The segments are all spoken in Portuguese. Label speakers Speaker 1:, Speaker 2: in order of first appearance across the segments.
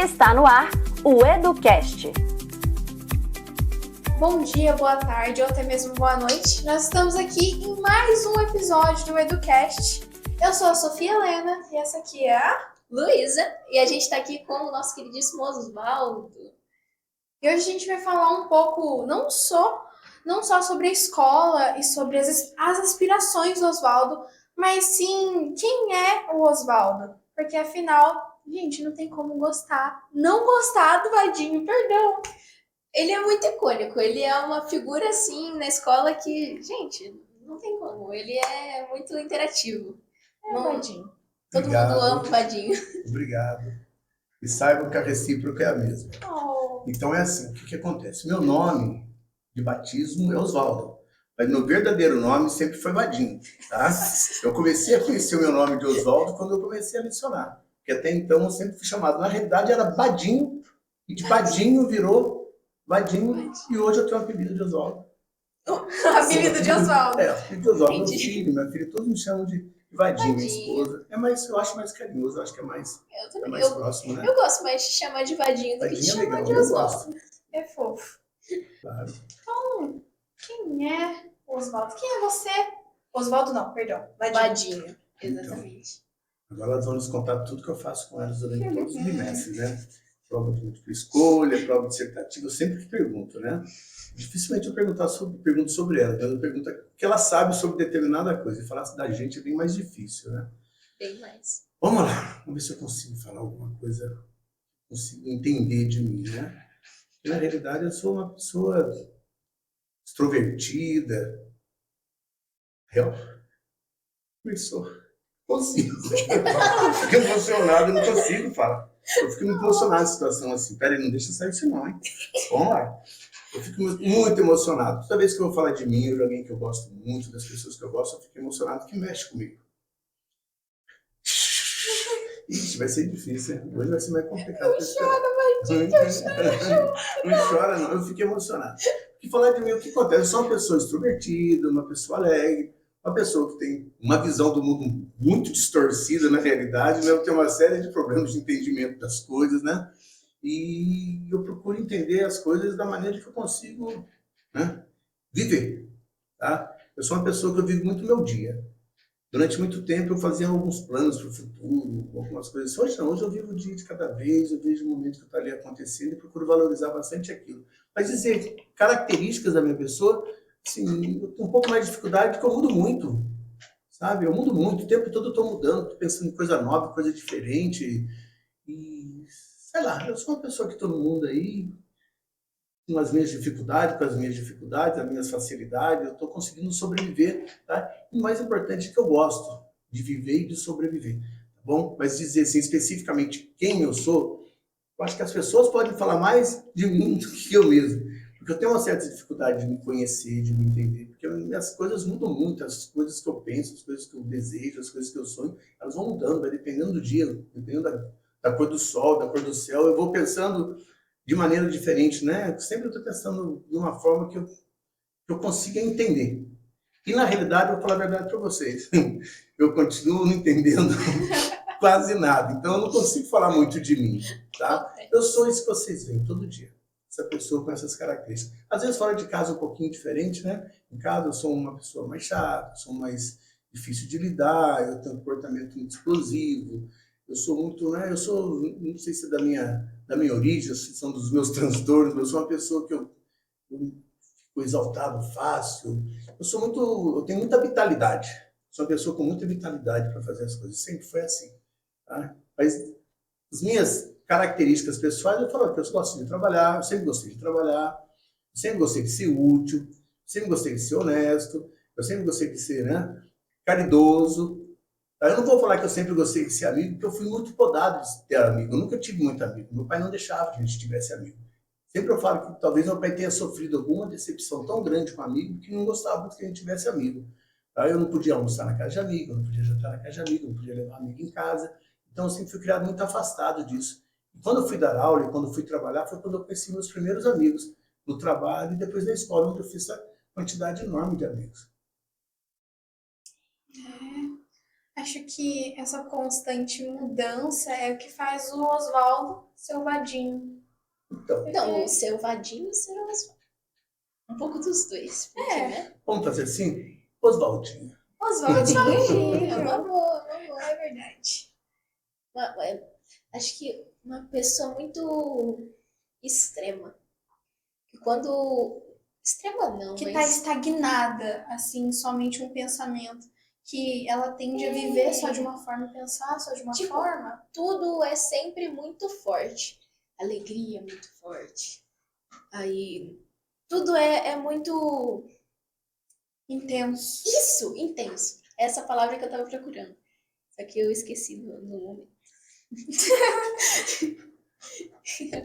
Speaker 1: Está no ar o EduCast.
Speaker 2: Bom dia, boa tarde ou até mesmo boa noite. Nós estamos aqui em mais um episódio do EduCast. Eu sou a Sofia Helena e essa aqui é a
Speaker 3: Luísa. E a gente está aqui com o nosso queridíssimo Osvaldo.
Speaker 2: E hoje a gente vai falar um pouco, não só sobre a escola e sobre as aspirações do Osvaldo, mas sim quem é o Osvaldo. Porque afinal, gente, não tem como não gostar do Vadinho, perdão.
Speaker 3: Ele é muito icônico, ele é uma figura assim na escola que, gente, não tem como. Ele é muito interativo.
Speaker 2: Vadinho.
Speaker 3: Todo mundo ama o Vadinho.
Speaker 4: Obrigado. E saibam que a recíproca é a mesma. Então é assim, o que acontece? Meu nome de batismo é Osvaldo, mas meu verdadeiro nome sempre foi Vadinho, tá? Eu comecei a conhecer o meu nome de Osvaldo quando eu comecei a lecionar, porque até então eu sempre fui chamado, na realidade era Badinho, e de Badinho virou Vadinho, e hoje eu tenho o apelido de Osvaldo.
Speaker 2: Apelido de Osvaldo.
Speaker 4: Apelido de Osvaldo, meu filho, minha filha, todos me chamam de Vadinho, minha esposa. Eu acho mais carinhoso, eu acho que é mais próximo, né?
Speaker 3: Eu gosto mais de chamar de Vadinho do que de chamar de Osvaldo.
Speaker 2: É fofo.
Speaker 4: Claro.
Speaker 2: Então, quem é Osvaldo? Quem é você? Osvaldo não, perdão.
Speaker 3: Vadinho, exatamente.
Speaker 4: Então, agora nós vamos contar tudo que eu faço com elas durante todos os bimestres, né? Prova de múltipla escolha, prova dissertativa, eu sempre que pergunto, né? Dificilmente eu pergunto sobre ela, eu pergunto o que ela sabe sobre determinada coisa. E falar da gente é bem mais difícil, né?
Speaker 3: Bem mais.
Speaker 4: Vamos lá, vamos ver se eu consigo falar alguma coisa, consigo entender de mim, né? Porque, na realidade, eu sou uma pessoa extrovertida. Eu consigo. Eu fico emocionado, eu não consigo falar. Eu fico emocionado na situação assim. Peraí, não deixa sair isso não, hein? Vamos lá. Eu fico muito emocionado. Toda vez que eu vou falar de mim, ou de alguém que eu gosto muito, das pessoas que eu gosto, eu fico emocionado, que mexe comigo. Ixi, vai ser difícil, hein? Hoje vai ser mais complicado. Não chora, não. Eu fico emocionado. Porque falar de mim, o que acontece? Eu sou uma pessoa extrovertida, uma pessoa alegre, uma pessoa que tem uma visão do mundo muito distorcida na realidade, né? Eu tenho uma série de problemas de entendimento das coisas, né? E eu procuro entender as coisas da maneira que eu consigo, né, viver, tá? Eu sou uma pessoa que eu vivo muito meu dia. Durante muito tempo eu fazia alguns planos para o futuro, algumas coisas. Hoje não, hoje eu vivo o dia de cada vez, eu vejo o momento que está ali acontecendo e procuro valorizar bastante aquilo. Mas dizer características da minha pessoa, assim, eu tenho um pouco mais de dificuldade porque eu mudo muito, sabe? Eu mudo muito, o tempo todo eu estou mudando, estou pensando em coisa nova, coisa diferente. E, sei lá, eu sou uma pessoa que todo mundo aí, com as minhas dificuldades, as minhas facilidades, eu estou conseguindo sobreviver, tá? E o mais importante é que eu gosto de viver e de sobreviver, tá bom? Mas dizer assim, especificamente quem eu sou, eu acho que as pessoas podem falar mais de mim do que eu mesmo, porque eu tenho uma certa dificuldade de me conhecer, de me entender, porque as coisas mudam muito, as coisas que eu penso, as coisas que eu desejo, as coisas que eu sonho, elas vão mudando, vai dependendo do dia, dependendo da cor do sol, da cor do céu, eu vou pensando de maneira diferente, né? Sempre eu estou pensando de uma forma que eu consiga entender. E, na realidade, eu vou falar a verdade para vocês. Eu continuo não entendendo quase nada. Então, eu não consigo falar muito de mim, tá? Eu sou isso que vocês veem todo dia. Essa pessoa com essas características. Às vezes, fora de casa, um pouquinho diferente, né? Em casa, eu sou uma pessoa mais chata, sou mais difícil de lidar, eu tenho um comportamento muito explosivo, eu sou muito, né? Não sei se é da minha origem, se são dos meus transtornos, eu sou uma pessoa que eu fico exaltado fácil. Eu tenho muita vitalidade. Sou uma pessoa com muita vitalidade para fazer as coisas. Sempre foi assim, tá? Mas as minhas características pessoais, eu falo que eu gosto de trabalhar, eu sempre gostei de trabalhar, eu sempre gostei de ser útil, eu sempre gostei de ser honesto, eu sempre gostei de ser, né, caridoso. Eu não vou falar que eu sempre gostei de ser amigo, porque eu fui muito podado de ter amigo. Eu nunca tive muito amigo. Meu pai não deixava que a gente tivesse amigo. Sempre eu falo que talvez meu pai tenha sofrido alguma decepção tão grande com amigo que não gostava muito que a gente tivesse amigo. Eu não podia almoçar na casa de amigo, eu não podia jantar na casa de amigo, eu não podia levar amigo em casa. Então eu sempre fui criado muito afastado disso. E quando eu fui dar aula e quando eu fui trabalhar, foi quando eu conheci meus primeiros amigos no trabalho e depois na escola, onde eu fiz essa quantidade enorme de amigos.
Speaker 2: Acho que essa constante mudança é o que faz o Oswaldo ser o Vadinho.
Speaker 4: Então,
Speaker 3: Não, o seu vadinho será um pouco dos dois. Porque, né?
Speaker 4: vamos fazer assim? Oswaldinho.
Speaker 2: Oswaldinho.
Speaker 3: É uma boa, uma boa.
Speaker 2: É verdade.
Speaker 3: Acho que uma pessoa muito extrema. E quando. Extrema não,
Speaker 2: Que tá
Speaker 3: mas.
Speaker 2: estagnada, assim, somente um pensamento. Que ela tende a viver só de uma forma e pensar só de uma
Speaker 3: Tipo,
Speaker 2: forma.
Speaker 3: Tudo é sempre muito forte. Alegria é muito forte. Aí. Tudo é muito.
Speaker 2: Intenso.
Speaker 3: Isso, intenso. Essa palavra que eu tava procurando. Só que eu esqueci no momento.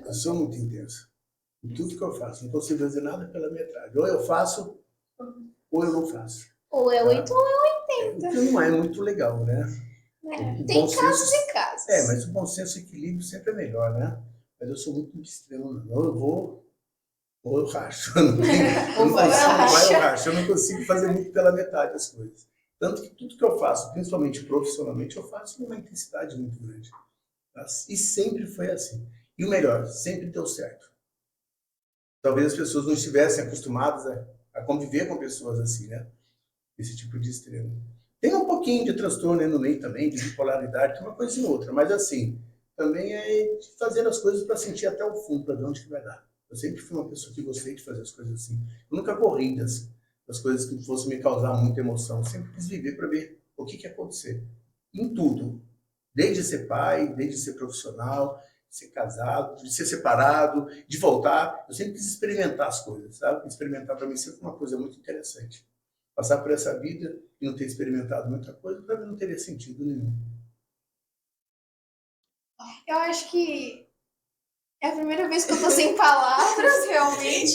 Speaker 4: Eu sou muito intenso. Em tudo que eu faço. Não consigo fazer nada pela metade. Ou eu faço, ou eu não faço.
Speaker 3: Ou é 8 ou
Speaker 4: O que não é muito legal, né?
Speaker 2: É.
Speaker 4: O
Speaker 3: tem
Speaker 4: bom
Speaker 3: casos
Speaker 4: senso-
Speaker 3: e casos.
Speaker 4: Mas o bom senso e equilíbrio sempre é melhor, né? Mas eu sou muito extremo, não. Ou eu vou, ou eu racho. Eu não
Speaker 2: Ou vai,
Speaker 4: consigo,
Speaker 2: racha.
Speaker 4: vai, eu racho. Eu não consigo fazer muito pela metade das coisas. Tanto que tudo que eu faço, principalmente profissionalmente, eu faço com uma intensidade muito grande. Tá? E sempre foi assim. E o melhor, sempre deu certo. Talvez as pessoas não estivessem acostumadas a conviver com pessoas assim, né? Esse tipo de extremo. Tem um pouquinho de transtorno aí no meio também, de bipolaridade, tem uma coisa e outra, mas assim, também é de fazer as coisas para sentir até o fundo, para ver onde que vai dar. Eu sempre fui uma pessoa que gostei de fazer as coisas assim. Eu nunca corri das coisas que fossem me causar muita emoção. Eu sempre quis viver para ver o que ia acontecer. Em tudo. Desde ser pai, desde ser profissional, de ser casado, de ser separado, de voltar. Eu sempre quis experimentar as coisas, sabe? Experimentar para mim sempre foi uma coisa muito interessante. Passar por essa vida e não ter experimentado muita coisa, para mim não teria sentido nenhum.
Speaker 2: Eu acho que é a primeira vez que eu tô sem palavras, realmente.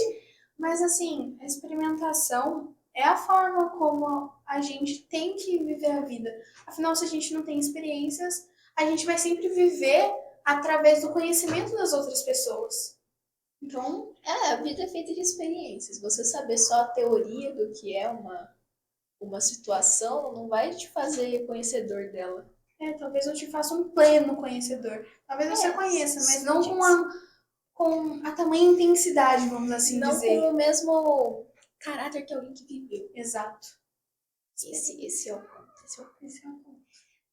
Speaker 2: Mas, assim, a experimentação é a forma como a gente tem que viver a vida. Afinal, se a gente não tem experiências, a gente vai sempre viver através do conhecimento das outras pessoas. Então,
Speaker 3: A vida é feita de experiências. Você saber só a teoria do que é uma situação não vai te fazer conhecedor dela.
Speaker 2: talvez eu te faça um pleno conhecedor. Talvez você conheça, mas não com a tamanha intensidade, vamos assim
Speaker 3: não
Speaker 2: dizer.
Speaker 3: com o mesmo caráter que alguém que viveu.
Speaker 2: Exato.
Speaker 3: Esse é o ponto.
Speaker 2: Esse é o ponto.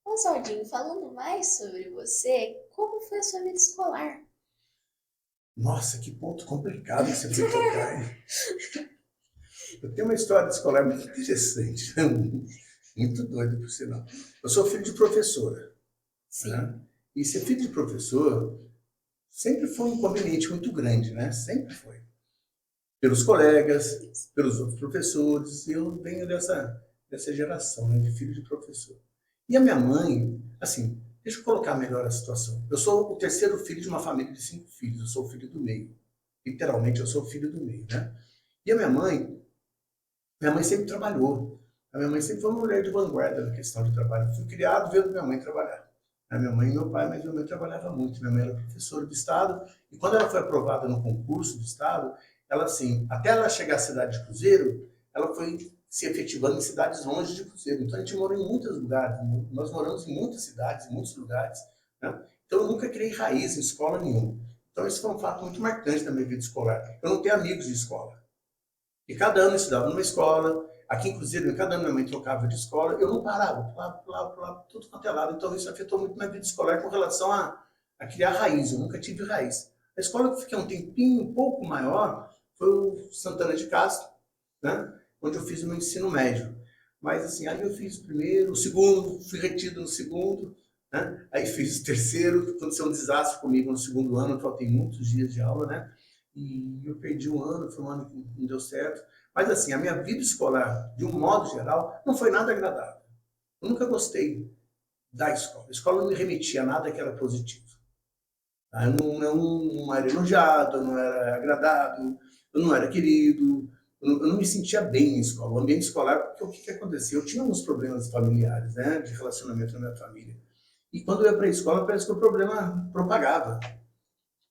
Speaker 3: Oswaldinho, falando mais sobre você, como foi a sua vida escolar?
Speaker 4: Nossa, que ponto complicado que você foi tocar, hein? Eu tenho uma história escolar muito interessante, muito doida, por sinal. Eu sou filho de professora.
Speaker 3: Sim.
Speaker 4: Né? E ser filho de professor sempre foi um inconveniente muito grande, né? Sempre foi. Pelos colegas, pelos outros professores, e eu venho dessa geração, né, de filho de professor. E a minha mãe, assim, deixa eu colocar melhor a situação. Eu sou o terceiro filho de uma família de 5 filhos, eu sou o filho do meio. Literalmente, eu sou o filho do meio, né? E a minha mãe sempre trabalhou. A minha mãe sempre foi uma mulher de vanguarda na questão de trabalho. Eu fui criado vendo minha mãe trabalhar. A minha mãe e meu pai, mas minha mãe trabalhava muito. Minha mãe era professora do Estado, e quando ela foi aprovada no concurso do Estado, ela, assim, até ela chegar à cidade de Cruzeiro, ela foi se efetivando em cidades longe de Cruzeiro. Então a gente morou em muitos lugares, nós moramos em muitas cidades, em muitos lugares, né? Então eu nunca criei raiz em escola nenhuma. Então isso foi um fato muito marcante da minha vida escolar. Eu não tenho amigos de escola. E cada ano eu estudava numa escola. Aqui em Cruzeiro, cada ano minha mãe trocava de escola. Eu não parava, pulava, tudo quanto é lado. Então isso afetou muito minha vida escolar com relação a criar raiz. Eu nunca tive raiz. A escola que eu fiquei um tempinho um pouco maior foi o Santana de Castro, né? Onde eu fiz o meu ensino médio. Mas assim, aí eu fiz o primeiro, o segundo, fui retido no segundo, né? Aí fiz o terceiro, aconteceu um desastre comigo no segundo ano, eu faltei muitos dias de aula, né? E eu perdi um ano, foi um ano que não deu certo. Mas assim, a minha vida escolar, de um modo geral, não foi nada agradável. Eu nunca gostei da escola. A escola não me remetia a nada que era positivo. Eu não era elogiado, eu não era agradado, eu não era querido, eu não me sentia bem na escola. O ambiente escolar, porque o que acontecia? Eu tinha alguns problemas familiares, né, de relacionamento na minha família. E quando eu ia para a escola, parece que o problema propagava.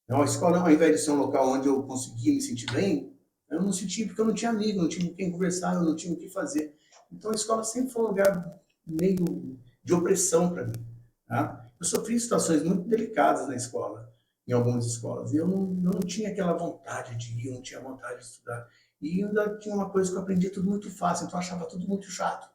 Speaker 4: Então, a escola, ao invés de ser um local onde eu conseguia me sentir bem, eu não sentia porque eu não tinha amigo, não tinha com quem conversar, eu não tinha o que fazer. Então, a escola sempre foi um lugar meio de opressão para mim. Tá? Eu sofri situações muito delicadas na escola, em algumas escolas, e eu não tinha aquela vontade de ir, eu não tinha vontade de estudar. E ainda tinha uma coisa que eu aprendi tudo muito fácil, então eu achava tudo muito chato.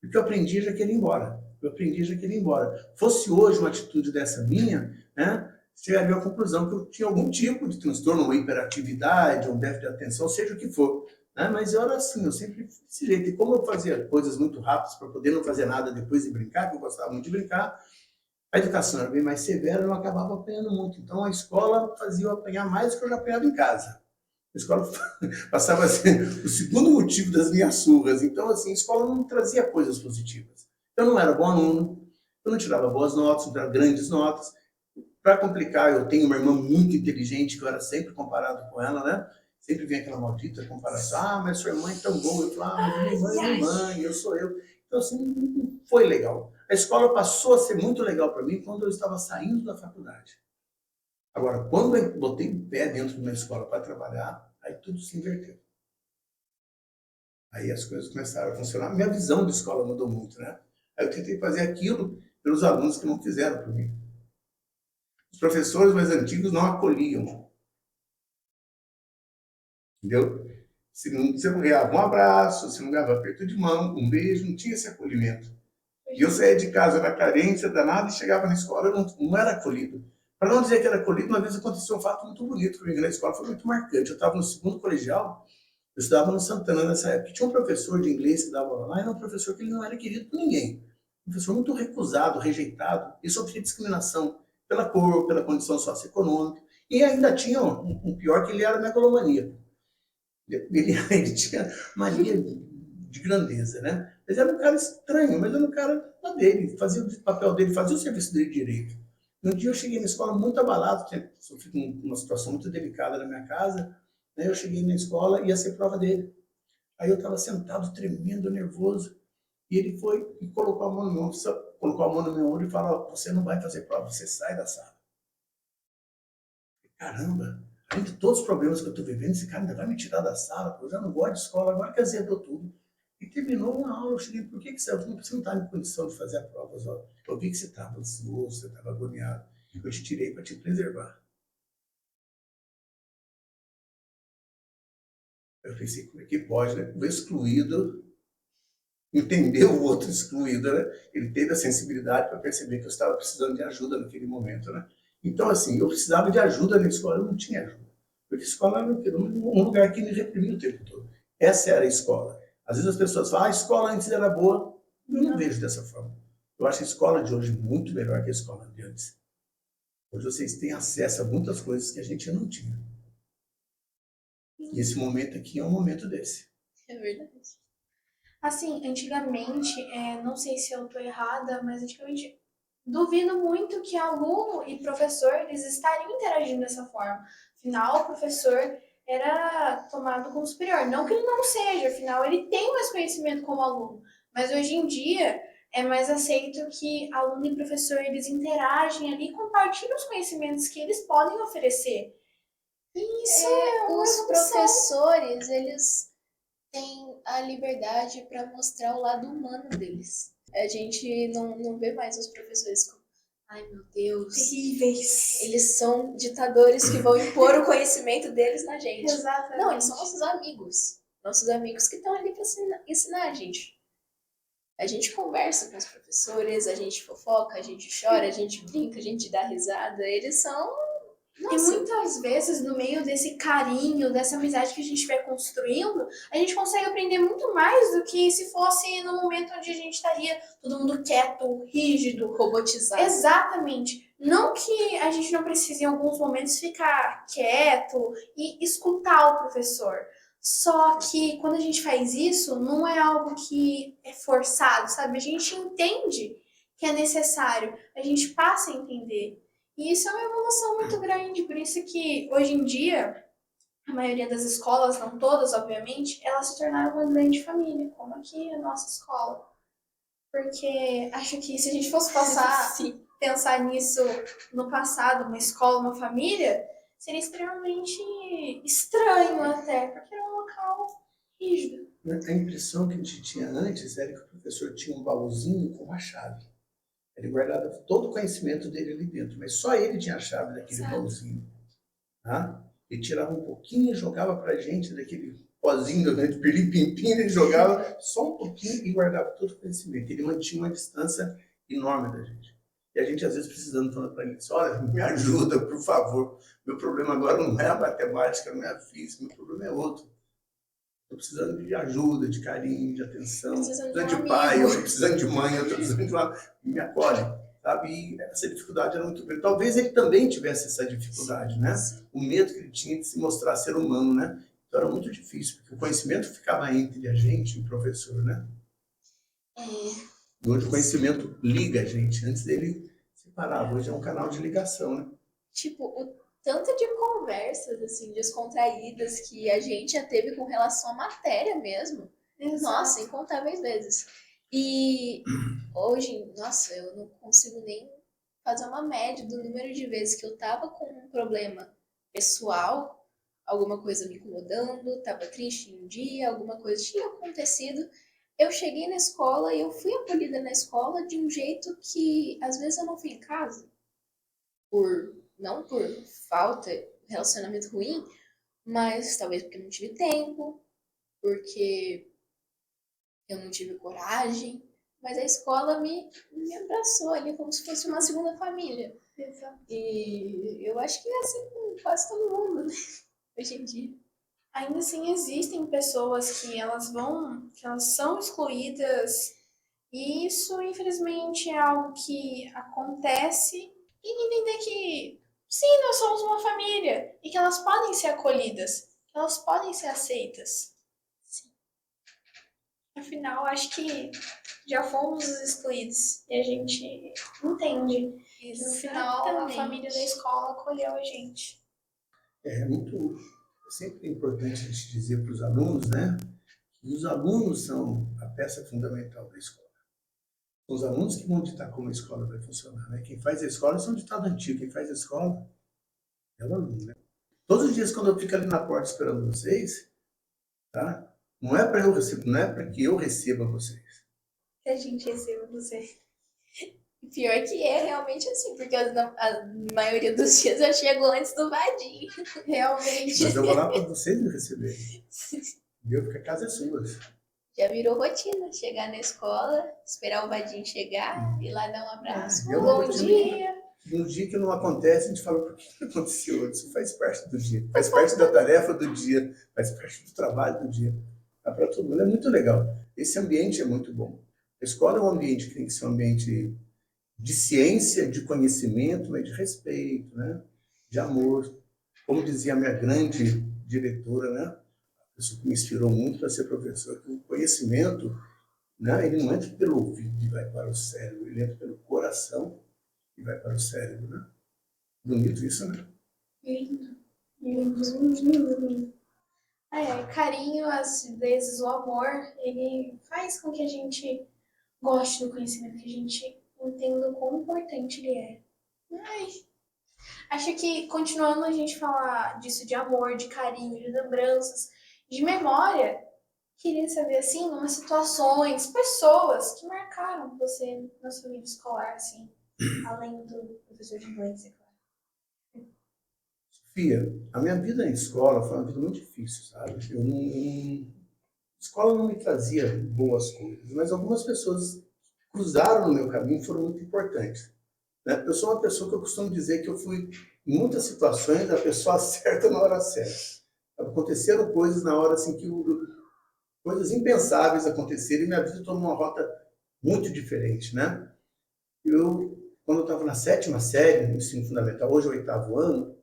Speaker 4: Porque eu aprendi e já queria ir embora. Eu aprendi e já queria ir embora. Fosse hoje uma atitude dessa minha, né, chegaria à conclusão que eu tinha algum tipo de transtorno, uma hiperatividade, um déficit de atenção, seja o que for. Né? Mas eu era assim, eu sempre fui desse jeito. E como eu fazia coisas muito rápidas para poder não fazer nada depois de brincar, que eu gostava muito de brincar, a educação era bem mais severa, eu acabava apanhando muito. Então a escola fazia eu apanhar mais do que eu já apanhava em casa. A escola passava a ser o segundo motivo das minhas surras. Então, assim, a escola não trazia coisas positivas. Eu não era bom aluno, eu não tirava boas notas, não tirava grandes notas. Para complicar, eu tenho uma irmã muito inteligente, que eu era sempre comparado com ela, né? Sempre vinha aquela maldita comparação. Ah, mas sua irmã é tão boa. Eu falava, ah, mas minha irmã é minha mãe, eu sou eu. Então, assim, não foi legal. A escola passou a ser muito legal para mim quando eu estava saindo da faculdade. Agora, quando eu botei o pé dentro de uma escola para trabalhar, aí tudo se inverteu. Aí as coisas começaram a funcionar. Minha visão de escola mudou muito, né? Aí eu tentei fazer aquilo pelos alunos que não fizeram por mim. Os professores mais antigos não acolhiam. Entendeu? Você não ganhava um abraço, você não ganhava aperto de mão, um beijo, não tinha esse acolhimento. E eu saía de casa na carência danada e chegava na escola, eu não era acolhido. Para não dizer que era acolhido, uma vez aconteceu um fato muito bonito comigo na escola, foi muito marcante. Eu estava no segundo colegial, eu estudava no Santana nessa época, tinha um professor de inglês que dava aula lá, e era um professor que ele não era querido por ninguém. Um professor muito recusado, rejeitado, e sofria discriminação pela cor, pela condição socioeconômica. E ainda tinha um pior, que ele era megalomaníaco. Ele tinha mania de grandeza, né? Mas era um cara estranho, mas era um cara dele, fazia o papel dele, fazia o serviço dele direito. Um dia eu cheguei na escola muito abalado, tinha sofrido uma situação muito delicada na minha casa, né? Eu cheguei na escola e ia ser prova dele. Aí eu estava sentado, tremendo, nervoso, e ele foi e colocou a mão no meu ombro, colocou a mão no meu ombro e falou, você não vai fazer prova, você sai da sala. Caramba! Além de todos os problemas que eu estou vivendo, esse cara ainda vai me tirar da sala, eu já não gosto de escola, agora que azedou tudo. E terminou uma aula, eu cheguei, por que você não está em condição de fazer a prova? Eu vi que você estava ansioso, você estava agoniado, eu te tirei para te preservar. Eu pensei, como é que pode, né? O excluído entendeu o outro excluído, né? Ele teve a sensibilidade para perceber que eu estava precisando de ajuda naquele momento, né? Então, assim, eu precisava de ajuda na escola, eu não tinha ajuda. Porque a escola era um lugar que me reprimia o tempo todo. Essa era a escola. Às vezes as pessoas falam, a escola antes era boa. Eu não vejo dessa forma. Eu acho a escola de hoje muito melhor que a escola de antes. Hoje vocês têm acesso a muitas coisas que a gente não tinha. E esse momento aqui é um momento desse.
Speaker 3: É verdade.
Speaker 2: Assim, antigamente, não sei se eu tô errada, mas antigamente duvido muito que aluno e professor eles estariam interagindo dessa forma. Afinal, o professor era tomado como superior. Não que ele não seja, afinal, ele tem mais conhecimento como aluno. Mas hoje em dia é mais aceito que aluno e professor eles interagem ali e compartilham os conhecimentos que eles podem oferecer. E isso é uma
Speaker 3: Os
Speaker 2: evolução.
Speaker 3: professores, eles têm a liberdade para mostrar o lado humano deles. A gente não vê mais os professores como, ai meu Deus,
Speaker 2: Terríveis.
Speaker 3: eles são ditadores que vão impor o conhecimento deles na gente.
Speaker 2: Exatamente.
Speaker 3: Não, eles são nossos amigos. Nossos amigos que estão ali para ensinar a gente. A gente conversa com os professores, a gente fofoca, a gente chora, a gente brinca, a gente dá risada. Eles são...
Speaker 2: E muitas vezes, no meio desse carinho, dessa amizade que a gente vai construindo, a gente consegue aprender muito mais do que se fosse no momento onde a gente estaria todo mundo quieto, rígido,
Speaker 3: robotizado.
Speaker 2: Exatamente. Não que a gente não precise, em alguns momentos, ficar quieto e escutar o professor. Só que quando a gente faz isso, não é algo que é forçado, sabe? A gente entende que é necessário, a gente passa a entender. E isso é uma evolução muito grande, por isso que hoje em dia, a maioria das escolas, não todas, obviamente, elas se tornaram uma grande família, como aqui a nossa escola. Porque acho que se a gente fosse pensar nisso no passado, uma escola, uma família, seria extremamente estranho até, porque era um local rígido.
Speaker 4: A impressão que a gente tinha antes era que o professor tinha um baúzinho com uma chave. Ele guardava todo o conhecimento dele ali dentro, mas só ele tinha a chave daquele
Speaker 2: Exato.
Speaker 4: baúzinho. Tá? Ele tirava um pouquinho e jogava pra gente daquele pozinho, né, de pirlim-pim-pim, ele jogava só um pouquinho e guardava todo o conhecimento. Ele mantinha uma distância enorme da gente. E a gente, às vezes, precisando, falando para ele, olha, me ajuda, por favor. Meu problema agora não é a matemática, não é a física, meu problema é outro. Estou precisando de ajuda, de carinho, de atenção.
Speaker 2: Precisando de um
Speaker 4: Precisando de pai, eu
Speaker 2: amigo.
Speaker 4: estou precisando de mãe, eu estou precisando de uma... Me acolhe, sabe? E essa dificuldade era muito grande. Talvez ele também tivesse essa dificuldade, né? O medo que ele tinha de se mostrar ser humano, né? Então era muito difícil, porque o conhecimento ficava entre a gente e o professor, né? Hoje o conhecimento liga a gente, antes dele separar. Hoje é um canal de ligação, né?
Speaker 3: Tipo, o tanto de conversas, assim, descontraídas que a gente já teve com relação à matéria mesmo. Nossa, incontáveis vezes. E hoje, nossa, eu não consigo nem fazer uma média do número de vezes que eu tava com um problema pessoal, alguma coisa me incomodando, tava triste um dia, alguma coisa tinha acontecido. Eu cheguei na escola e eu fui acolhida na escola de um jeito que às vezes eu não fui em casa. Não por falta, relacionamento ruim, mas talvez porque eu não tive tempo, porque eu não tive coragem, mas a escola me abraçou ali como se fosse uma segunda família.
Speaker 2: Exato.
Speaker 3: E eu acho que é assim com quase todo mundo, né? Hoje em dia.
Speaker 2: Ainda assim, existem pessoas que elas são excluídas, e isso, infelizmente, é algo que acontece, e entender que, sim, nós somos uma família, e que elas podem ser acolhidas, que elas podem ser aceitas.
Speaker 3: Sim.
Speaker 2: Afinal, acho que já fomos os excluídos, e a gente entende que, no final, a família da escola acolheu a gente.
Speaker 4: É sempre importante a gente dizer para os alunos, né? Que os alunos são a peça fundamental da escola. Os alunos que vão ditar como a escola vai funcionar, né? Quem faz a escola, isso é um ditado antigo, quem faz a escola é o aluno, né? Todos os dias quando eu fico ali na porta esperando vocês, tá? Não é para eu receber, não é para que eu receba vocês.
Speaker 2: Que a gente receba você.
Speaker 3: Pior que é realmente assim, porque a maioria dos dias eu chego antes do Vadim. Realmente.
Speaker 4: Mas eu vou lá para vocês me receberem. Viu? Porque a casa é sua.
Speaker 3: Já virou rotina, chegar na escola, esperar o Vadim chegar, ir lá dar um abraço.
Speaker 4: É
Speaker 3: Um
Speaker 4: uma
Speaker 3: bom
Speaker 4: rotina
Speaker 3: dia.
Speaker 4: No dia que não acontece, a gente fala, por que não aconteceu? Isso faz parte do dia, faz parte da tarefa do dia, faz parte do trabalho do dia. Tá para todo mundo, é muito legal. Esse ambiente é muito bom. A escola é um ambiente que tem que ser um ambiente de ciência, de conhecimento, mas de respeito, né? De amor. Como dizia a minha grande diretora, né? A pessoa que me inspirou muito para ser professor, que o conhecimento, né? Ele não entra pelo ouvido e vai para o cérebro, ele entra pelo coração e vai para o cérebro, né? Bonito isso, né?
Speaker 2: Lindo. Lindo. Carinho, às vezes o amor, ele faz com que a gente goste do conhecimento, que a gente entenda o quão importante ele é. Acho que, continuando a gente falar disso de amor, de carinho, de lembranças, de memória, queria saber, assim, umas situações, pessoas que marcaram você na sua vida escolar, assim, além do professor de inglês, é claro.
Speaker 4: Sofia, a minha vida na escola foi uma vida muito difícil, sabe? A escola não me trazia boas coisas, mas algumas pessoas cruzaram no meu caminho e foram muito importantes. Né? Eu sou uma pessoa que eu costumo dizer que eu fui, em muitas situações, a pessoa certa na hora certa. Aconteceram coisas na hora assim coisas impensáveis aconteceram e minha vida tomou uma rota muito diferente, né? Quando eu estava na 7ª série, no ensino fundamental, hoje é o 8º ano,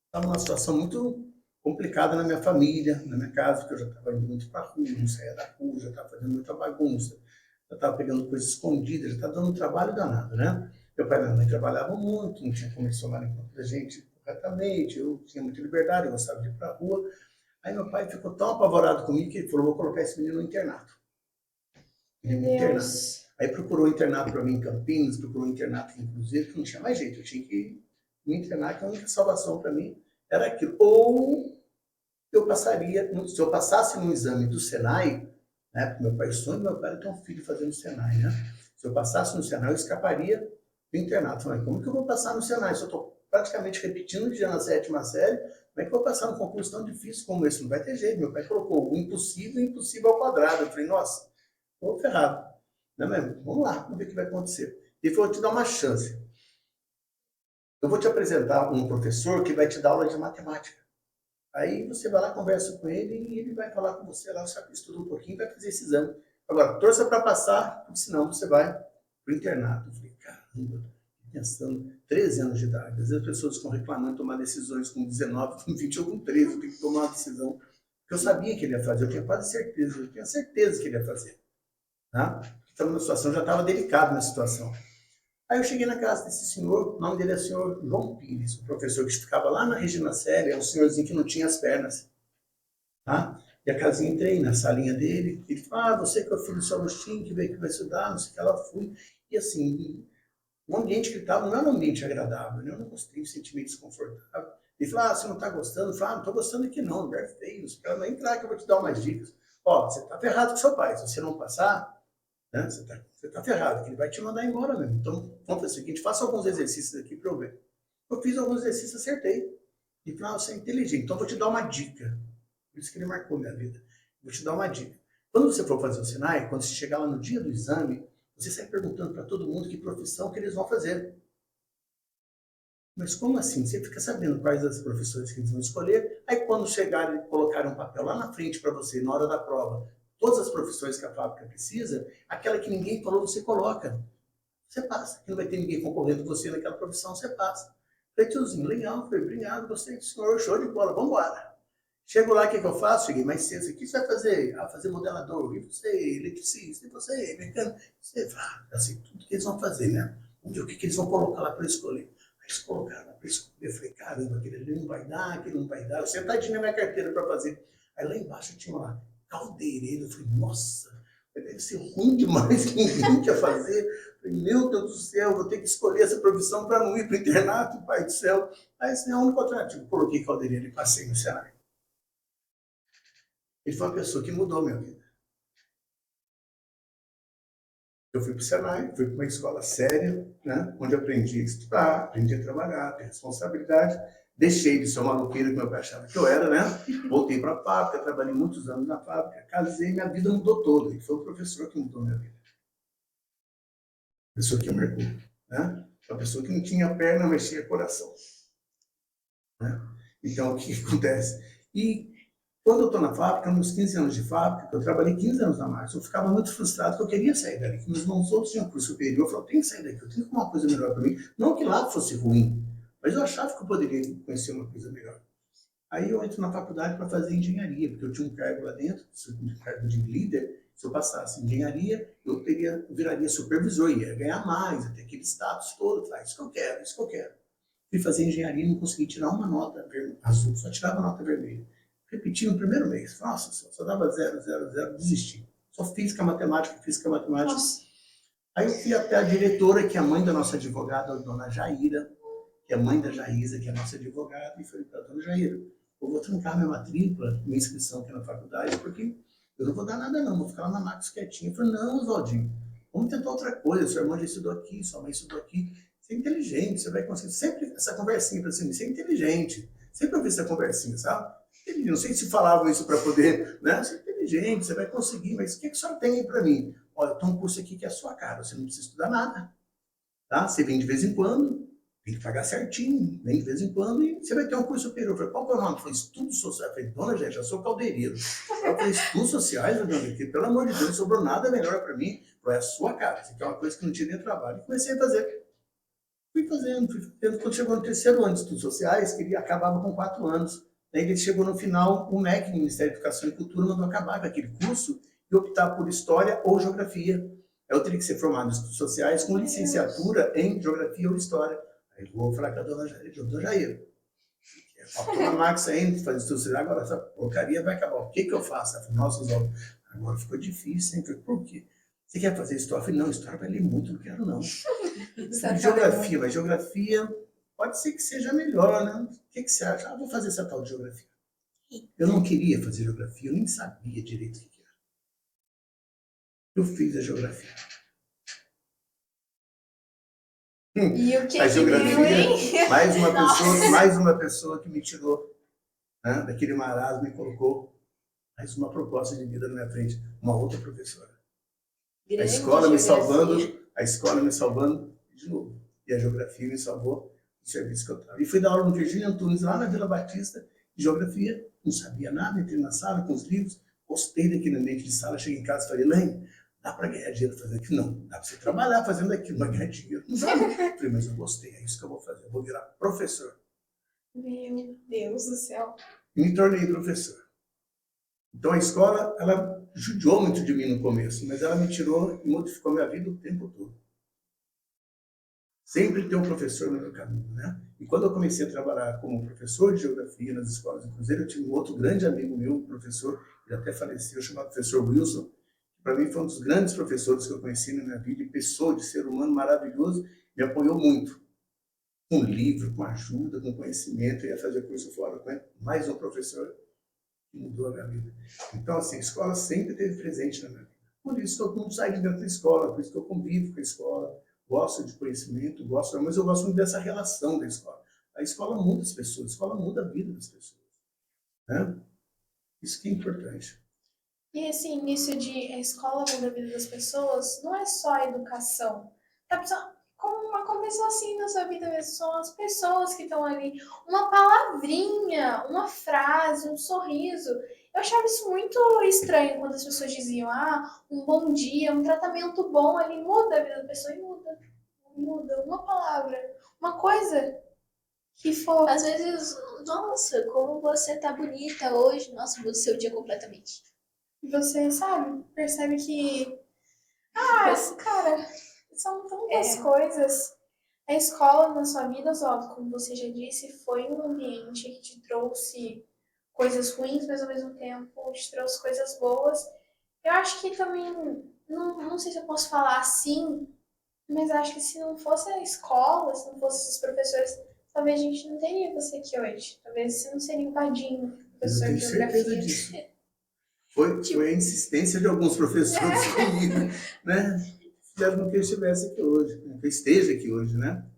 Speaker 4: estava numa situação muito complicada na minha família, na minha casa, porque eu já estava indo muito para a rua, não saía da rua, já estava fazendo muita bagunça, já estava pegando coisas escondidas, já estava dando um trabalho danado, né? Meu pai e minha mãe trabalhavam muito, não tinha como eles tomarem conta da gente corretamente, eu tinha muita liberdade, eu gostava de ir para a rua. Aí meu pai ficou tão apavorado comigo que ele falou, vou colocar esse menino no internato. Aí procurou um internato para mim em Campinas, procurou um internato aqui em Cruzeiro, que não tinha mais jeito, eu tinha que me internar, que a única salvação para mim era aquilo. Ou eu passaria, se eu passasse no exame do Senai, né, porque meu pai sonha, meu pai tem um filho fazendo Senai, né? Se eu passasse no Senai, eu escaparia pro internato. Falei, como que eu vou passar no Senai? Se eu estou praticamente repetindo já na 7ª série, como é que eu vou passar num concurso tão difícil como esse? Não vai ter jeito. Meu pai colocou o impossível ao quadrado. Eu falei, nossa, estou ferrado. Não é mesmo? Vamos lá, vamos ver o que vai acontecer. Ele falou, vou te dar uma chance. Eu vou te apresentar um professor que vai te dar aula de matemática. Aí você vai lá, conversa com ele e ele vai falar com você lá, você estuda um pouquinho e vai fazer esse exame. Agora, torça para passar, porque senão você vai para o internato. Eu falei, caramba, pensando, 13 anos de idade. Às vezes as pessoas ficam reclamando de tomar decisões com 19, com 20 ou com 13. Eu tenho que tomar uma decisão. Porque eu sabia que ele ia fazer, eu tinha quase certeza, eu tinha certeza que ele ia fazer. Tá? Então, a situação já estava delicada na situação. Aí eu cheguei na casa desse senhor, o nome dele é o senhor João Pires, o professor que ficava lá na Regina Célia, um senhorzinho que não tinha as pernas. Tá? E a casinha, entrei na salinha dele, ele falou, você que é o filho do seu Agostinho, que veio que vai estudar, não sei o que, ela fui. E assim, o ambiente que ele estava não era um ambiente agradável, né? Eu não gostei, me senti meio desconfortável. Ele falou, você não está gostando? Eu falei, não estou gostando aqui não, lugar feio, você quer entrar que eu vou te dar umas dicas. Ó, você está ferrado com seu pai, se você não passar, né, você tá ferrado, que ele vai te mandar embora mesmo. Então, vamos fazer o seguinte, faça alguns exercícios aqui para eu ver. Eu fiz alguns exercícios, acertei. E falei, você é inteligente, então eu vou te dar uma dica. Por isso que ele marcou minha vida. Vou te dar uma dica. Quando você for fazer o Senai, quando você chegar lá no dia do exame, você sai perguntando para todo mundo que profissão que eles vão fazer. Mas como assim? Você fica sabendo quais as profissões que eles vão escolher, aí quando chegarem e colocarem um papel lá na frente para você, na hora da prova, todas as profissões que a fábrica precisa, aquela que ninguém falou, você coloca. Você passa. Que não vai ter ninguém concorrendo com você naquela profissão, você passa. Falei, tiozinho, legal, foi, obrigado, gostei do senhor, show de bola, vamos embora. Chego lá, o que eu faço? Cheguei mais cedo, o que você vai fazer? Ah, fazer modelador, e você, eletricista, e você, mecânico, você, assim, tudo que eles vão fazer, né? Vamos ver o que eles vão colocar lá para escolher. Aí eles colocaram lá para escolher, eu falei, caramba, aquele ali não vai dar, aquele não vai dar. Eu sentadinho na minha carteira para fazer. Aí lá embaixo tinha lá, caldeireiro, eu falei, nossa, deve ser ruim demais que ninguém quer fazer. Eu falei, meu Deus do céu, vou ter que escolher essa profissão para não ir para o internato, pai do céu. Aí esse é a única alternativa. Coloquei caldeireiro e passei no Senai. Ele foi uma pessoa que mudou a minha vida. Eu fui para o Senai, fui para uma escola séria, né, onde aprendi a estudar, aprendi a trabalhar, ter responsabilidade. Deixei de ser uma maluqueira que meu pai achava que eu era, né? Voltei para a fábrica, trabalhei muitos anos na fábrica, casei, minha vida mudou toda. E foi o professor que mudou minha vida. A pessoa que marcou, né? Uma pessoa que não tinha perna, mas tinha coração. Né? Então, o que acontece? E quando eu estou na fábrica, nos 15 anos de fábrica, eu trabalhei 15 anos na Marx, eu ficava muito frustrado porque eu queria sair dali, que meus irmãos outros tinham curso superior, eu falei, eu tenho que sair daqui, eu tenho que arrumar uma coisa melhor para mim. Não que lá fosse ruim, mas eu achava que eu poderia conhecer uma coisa melhor. Aí eu entro na faculdade para fazer engenharia, porque eu tinha um cargo lá dentro, um cargo de líder. Se eu passasse engenharia, eu viraria supervisor, ia ganhar mais, até aquele status todo. Falei, isso que eu quero, isso que eu quero. Fui fazer engenharia e não consegui tirar uma nota azul, só tirava nota vermelha. Repeti no primeiro mês. Nossa, só dava 0, 0, 0, desisti. Só física, matemática, física, matemática.
Speaker 2: Nossa.
Speaker 4: Aí eu fui até a diretora, que é a mãe da nossa advogada, a dona Jaira, que é a mãe da Jaísa, que é a nossa advogada, e falei para a dona Jaira, eu vou trancar minha matrícula, minha inscrição aqui na faculdade, porque eu não vou dar nada não, vou ficar lá na Max quietinho. Eu falei, não, Oswaldinho, vamos tentar outra coisa, sua irmã já estudou aqui, sua mãe estudou aqui, você é inteligente, você vai conseguir, sempre essa conversinha para cima, você é inteligente, sempre ouvi essa conversinha, sabe? Não sei se falavam isso para poder, né? Você é inteligente, você vai conseguir, mas o que a senhora tem aí para mim? Olha, tem um curso aqui que é a sua cara, você não precisa estudar nada, tá? Você vem de vez em quando, tem que pagar certinho, vem de vez em quando e você vai ter um curso superior. Eu falei, qual que é o nome? Eu falei, estudos sociais. Eu falei, dona gente, eu sou caldeireiro. Eu falei, estudos sociais, dona, que pelo amor de Deus, não sobrou nada melhor para mim. Eu falei, é a sua cara, isso aqui é uma coisa que não tinha nem trabalho. E comecei a fazer. Fui fazendo. Quando chegou no terceiro ano de estudos sociais, que ele acabava com 4 anos. Daí ele chegou no final, o MEC, o Ministério da Educação e Cultura, mandou acabar com aquele curso e optar por História ou Geografia. Eu teria que ser formado em estudos sociais com licenciatura em Geografia ou História. Aí eu vou falar com a dona Jair. Faltou na Max ainda, fazer estudos sociais, agora essa porcaria vai acabar. O que eu faço? Ela falou, nossa, Oswaldo, agora ficou difícil, hein? Falei, por quê? Você quer fazer História? Eu falei, não, História vai ler muito, não quero não. Geografia, mas Geografia pode ser que seja melhor, né? O que você acha? Ah, vou fazer essa tal de Geografia. Eu não queria fazer Geografia, eu nem sabia direito o que era. Eu fiz a Geografia.
Speaker 2: E o que
Speaker 4: A
Speaker 2: que deu,
Speaker 4: geografia,
Speaker 2: hein?
Speaker 4: mais uma pessoa que me tirou, né, daquele marasmo e colocou mais uma proposta de vida na minha frente, uma outra professora. A
Speaker 3: Grande
Speaker 4: escola me salvando,
Speaker 3: geografia.
Speaker 4: de novo. E a geografia me salvou do serviço que eu estava. E fui dar aula no Virgínia Antunes, lá na Vila Batista, de geografia. Não sabia nada, entrei na sala com os livros, gostei daquele ambiente de sala. Cheguei em casa e falei, mãe, dá para ganhar dinheiro fazendo aquilo? Não, dá para você trabalhar fazendo aquilo, mas ganhar dinheiro. Não sabe? Falei, mas eu gostei, é isso que eu vou fazer. Eu vou virar professor.
Speaker 2: Meu Deus do céu.
Speaker 4: E me tornei professor. Então a escola, ela judiou muito de mim no começo, mas ela me tirou e modificou minha vida o tempo todo. Sempre tem um professor no meu caminho, né? E quando eu comecei a trabalhar como professor de geografia nas escolas de Cruzeiro, eu tive um outro grande amigo meu, professor, que até faleceu, chamado professor Wilson, que para mim foi um dos grandes professores que eu conheci na minha vida, e pessoa de ser humano maravilhoso, me apoiou muito. Com livro, com ajuda, com conhecimento, eu ia fazer curso fora, né? Mais um professor que mudou a minha vida. Então, assim, a escola sempre esteve presente na minha vida. Por isso que eu não saio de dentro da escola, por isso que eu convivo com a escola, gosto de conhecimento, mas eu gosto muito dessa relação da escola. A escola muda as pessoas, a escola muda a vida das pessoas, né? Isso que é importante.
Speaker 2: E assim, nisso de a escola muda a vida das pessoas, não é só a educação. Como aconteceu assim na sua vida mesmo, são as pessoas que estão ali. Uma palavrinha, uma frase, um sorriso. Eu achava isso muito estranho quando as pessoas diziam, um bom dia, um tratamento bom ali muda a vida da pessoa e muda. Muda uma palavra, uma coisa que for.
Speaker 3: Às vezes, nossa, como você tá bonita hoje. Nossa, mudou seu dia completamente.
Speaker 2: Você, sabe, percebe que, cara, são tantas coisas. A escola na sua vida, Oswaldo, como você já disse, foi um ambiente que te trouxe coisas ruins, mas ao mesmo tempo te trouxe coisas boas. Eu acho que também, não sei se eu posso falar assim, mas acho que se não fosse a escola, se não fossem os professores, talvez a gente não teria você aqui hoje. Talvez você não seria o Vadinho,
Speaker 4: Eu
Speaker 2: professor de
Speaker 4: tenho certeza
Speaker 2: geografia.
Speaker 4: disso. Foi a insistência de alguns professores comigo, né? Fizeram com que eu estivesse aqui hoje, que eu esteja aqui hoje, né?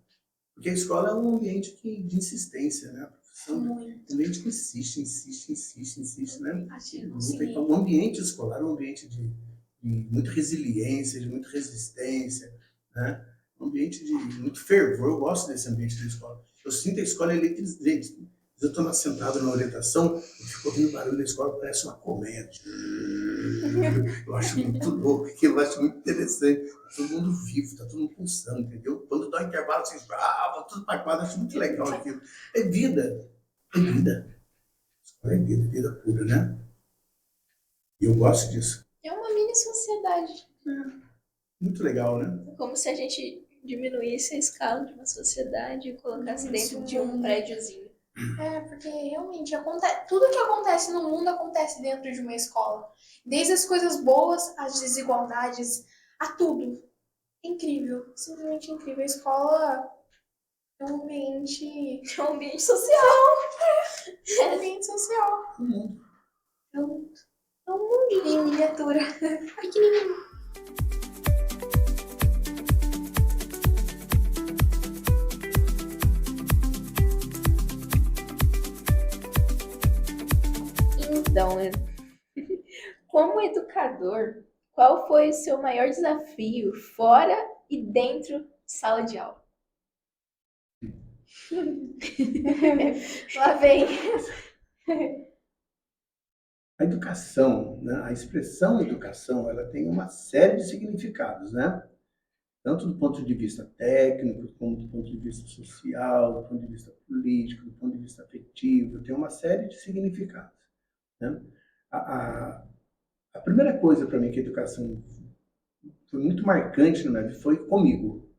Speaker 4: Porque a escola é um ambiente de insistência, né? A profissão é um ambiente que insiste, né? Então, o ambiente escolar é um ambiente de muita resiliência, de muita resistência, né? Um ambiente de muito fervor. Eu gosto desse ambiente da escola. Eu sinto a escola eletrizante. Eu estou sentado na orientação, eu fico ouvindo barulho da escola, parece uma comédia. Eu acho muito louco, aquilo eu acho muito interessante. Tá todo mundo vivo, tá todo mundo pulsando, entendeu? Quando dá um intervalo, vocês vão tudo para quadra, acho muito legal aquilo. É vida, é vida. Escola é vida pura, né? E eu gosto disso.
Speaker 3: É uma mini sociedade.
Speaker 4: Muito legal, né?
Speaker 3: É como se a gente diminuísse a escala de uma sociedade e colocasse dentro de um prédiozinho.
Speaker 2: Porque realmente tudo que acontece no mundo acontece dentro de uma escola. Desde as coisas boas, às desigualdades, a tudo. Incrível, simplesmente incrível. A escola é um ambiente.
Speaker 3: É um ambiente social.
Speaker 2: É um ambiente social. É um mundo em miniatura. Pequenininho.
Speaker 3: Então, como educador, qual foi o seu maior desafio fora e dentro de sala de aula? Lá vem.
Speaker 4: A educação, né? A expressão educação, ela tem uma série de significados, né? Tanto do ponto de vista técnico, como do ponto de vista social, do ponto de vista político, do ponto de vista afetivo, tem uma série de significados, né? A primeira coisa para mim que a educação foi muito marcante na minha vida foi comigo.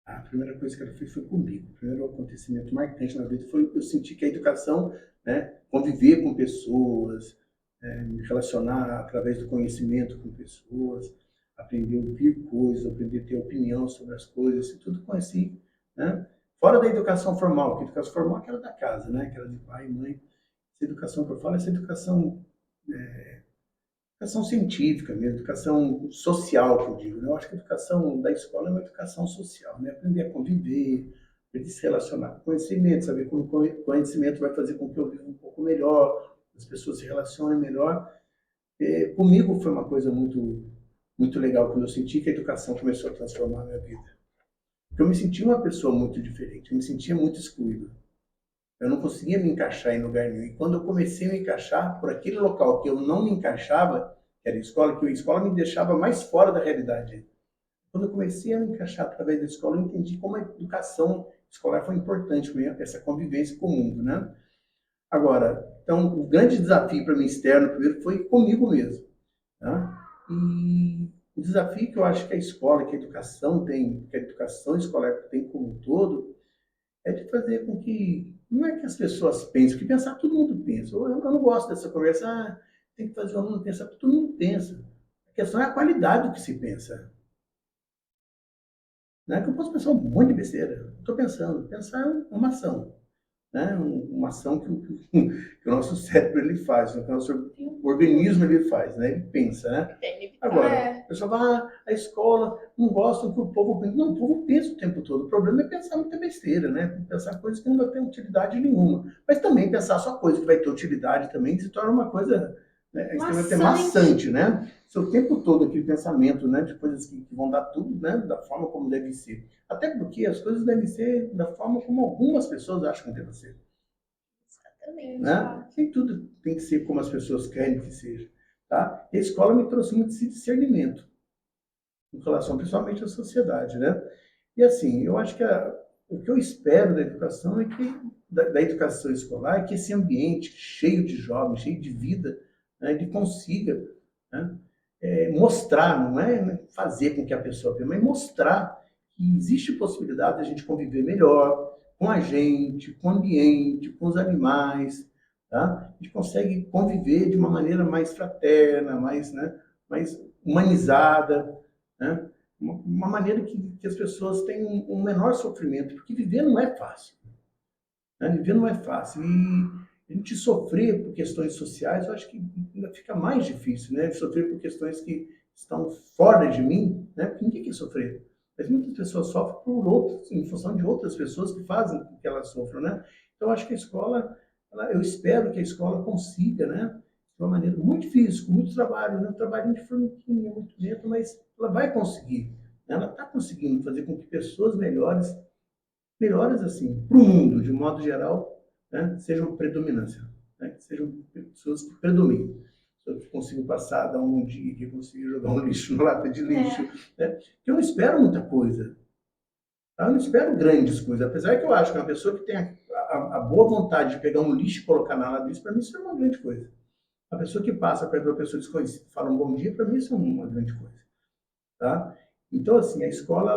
Speaker 4: A primeira coisa que ela fez foi comigo. O primeiro acontecimento marcante na vida foi eu senti que a educação, né, conviver com pessoas, me relacionar através do conhecimento com pessoas, aprender a ouvir coisas, aprender a ter opinião sobre as coisas, e tudo conheci, né? Fora da educação formal, que a educação formal é aquela da casa, né? Aquela de pai e mãe. Essa educação que eu falo, essa educação educação científica mesmo, educação social, que eu digo, né? Eu acho que a educação da escola é uma educação social, né? Aprender a conviver, aprender a se relacionar com conhecimento, saber como o conhecimento vai fazer com que eu viva um pouco melhor, as pessoas se relacionem melhor. Comigo foi uma coisa muito legal quando eu senti que a educação começou a transformar a minha vida. Porque eu me sentia uma pessoa muito diferente, eu me sentia muito excluído. Eu não conseguia me encaixar em lugar nenhum. E quando eu comecei a me encaixar por aquele local que eu não me encaixava, que era a escola, que a escola me deixava mais fora da realidade. Quando eu comecei a me encaixar através da escola, eu entendi como a educação escolar foi importante para mim, essa convivência com o mundo, né? Agora, então, o grande desafio para mim externo, primeiro, foi comigo mesmo. Tá? E o desafio que eu acho que a escola, que a educação tem, que a educação escolar tem como um todo, é de fazer com que, não é que as pessoas pensem, porque pensar todo mundo pensa. Eu não gosto dessa conversa, tem que fazer o aluno pensar, todo mundo pensa. A questão é a qualidade do que se pensa. Não é que eu posso pensar um monte de besteira. Estou pensando, pensar é uma ação. Né? Uma ação que que o nosso cérebro ele faz, né? Que o nosso organismo ele faz, né? Ele pensa, né? Agora, o pessoal fala, a escola não gosta que o povo pensa. Não, o povo pensa o tempo todo. O problema é pensar muita besteira, né? Pensar coisas que não vai ter utilidade nenhuma. Mas também pensar só coisa que vai ter utilidade também se torna uma coisa, né, extremamente maçante, né? Se o tempo todo aquele pensamento, né, de coisas que vão dar tudo, né, da forma como deve ser. Até porque as coisas devem ser da forma como algumas pessoas acham que deve ser.
Speaker 3: Exatamente.
Speaker 4: Né? Nem tudo tem que ser como as pessoas querem que seja. Tá? E a escola me trouxe muito esse discernimento em relação principalmente à sociedade. Né? E assim, eu acho que o que eu espero da educação é que, da educação escolar, é que esse ambiente cheio de jovens, cheio de vida, né, ele consiga, né, mostrar, não é fazer com que a pessoa veja, mas mostrar que existe possibilidade de a gente conviver melhor com a gente, com o ambiente, com os animais, tá? A gente consegue conviver de uma maneira mais fraterna, mais humanizada, né? Uma maneira que as pessoas tenham um menor sofrimento, porque viver não é fácil. Né? Viver não é fácil. E a gente sofrer por questões sociais, eu acho que ainda fica mais difícil, né? Sofrer por questões que estão fora de mim, né? Porque ninguém quer sofrer. Mas muitas pessoas sofrem por outros, em função de outras pessoas que fazem com que elas sofram, né? Então, eu acho que a escola, eu espero que a escola consiga, né? De uma maneira muito difícil, com muito trabalho, né? Um trabalhinho de formiguinha, muito lento, mas ela vai conseguir. Né? Ela está conseguindo fazer com que pessoas melhores assim, para o mundo, de modo geral, né, sejam predominância, né, que sejam pessoas que predominem. Pessoas que consigam passar, dar um dia, que consigam jogar um lixo na lata de lixo. Né? Eu não espero muita coisa. Tá? Eu não espero grandes coisas. Apesar que eu acho que uma pessoa que tem a boa vontade de pegar um lixo e colocar na lata de lixo, para mim isso é uma grande coisa. A pessoa que passa perto de uma pessoa desconhecida e fala um bom dia, para mim isso é uma grande coisa. Tá? Então, assim, a escola,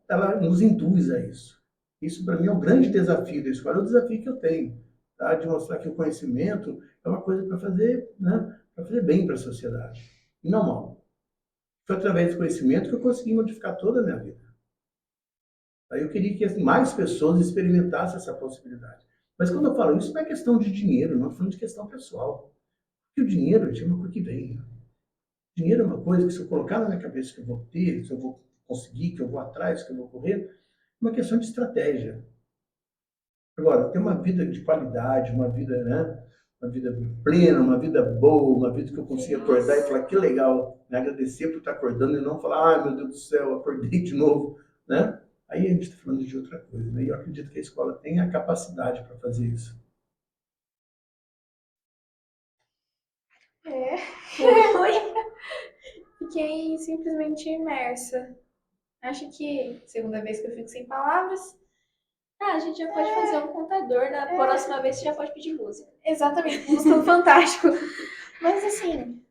Speaker 4: ela nos induz a isso. Isso, para mim, é o grande desafio da escola, é o desafio que eu tenho, tá? De mostrar que o conhecimento é uma coisa para fazer, né? Para fazer bem para a sociedade, e não mal. Foi através do conhecimento que eu consegui modificar toda a minha vida. Aí eu queria que mais pessoas experimentassem essa possibilidade. Mas quando eu falo isso, não é questão de dinheiro, não é falando de questão pessoal. Porque o dinheiro, é uma coisa que vem. Dinheiro é uma coisa que, se eu colocar na minha cabeça que eu vou ter, que eu vou conseguir, que eu vou atrás, que eu vou correr, é uma questão de estratégia. Agora, ter uma vida de qualidade, uma vida, né? Uma vida plena, uma vida boa, uma vida que eu consiga acordar e falar que legal, né? Agradecer por estar acordando e não falar, meu Deus do céu, acordei de novo, né? Aí a gente está falando de outra coisa, né? E eu acredito que a escola tem a capacidade para fazer isso.
Speaker 2: Fiquei simplesmente imersa. Acho que segunda vez que eu fico sem palavras.
Speaker 3: A gente já pode fazer um contador, na próxima vez você já pode pedir música.
Speaker 2: Exatamente, música fantástico. Mas assim,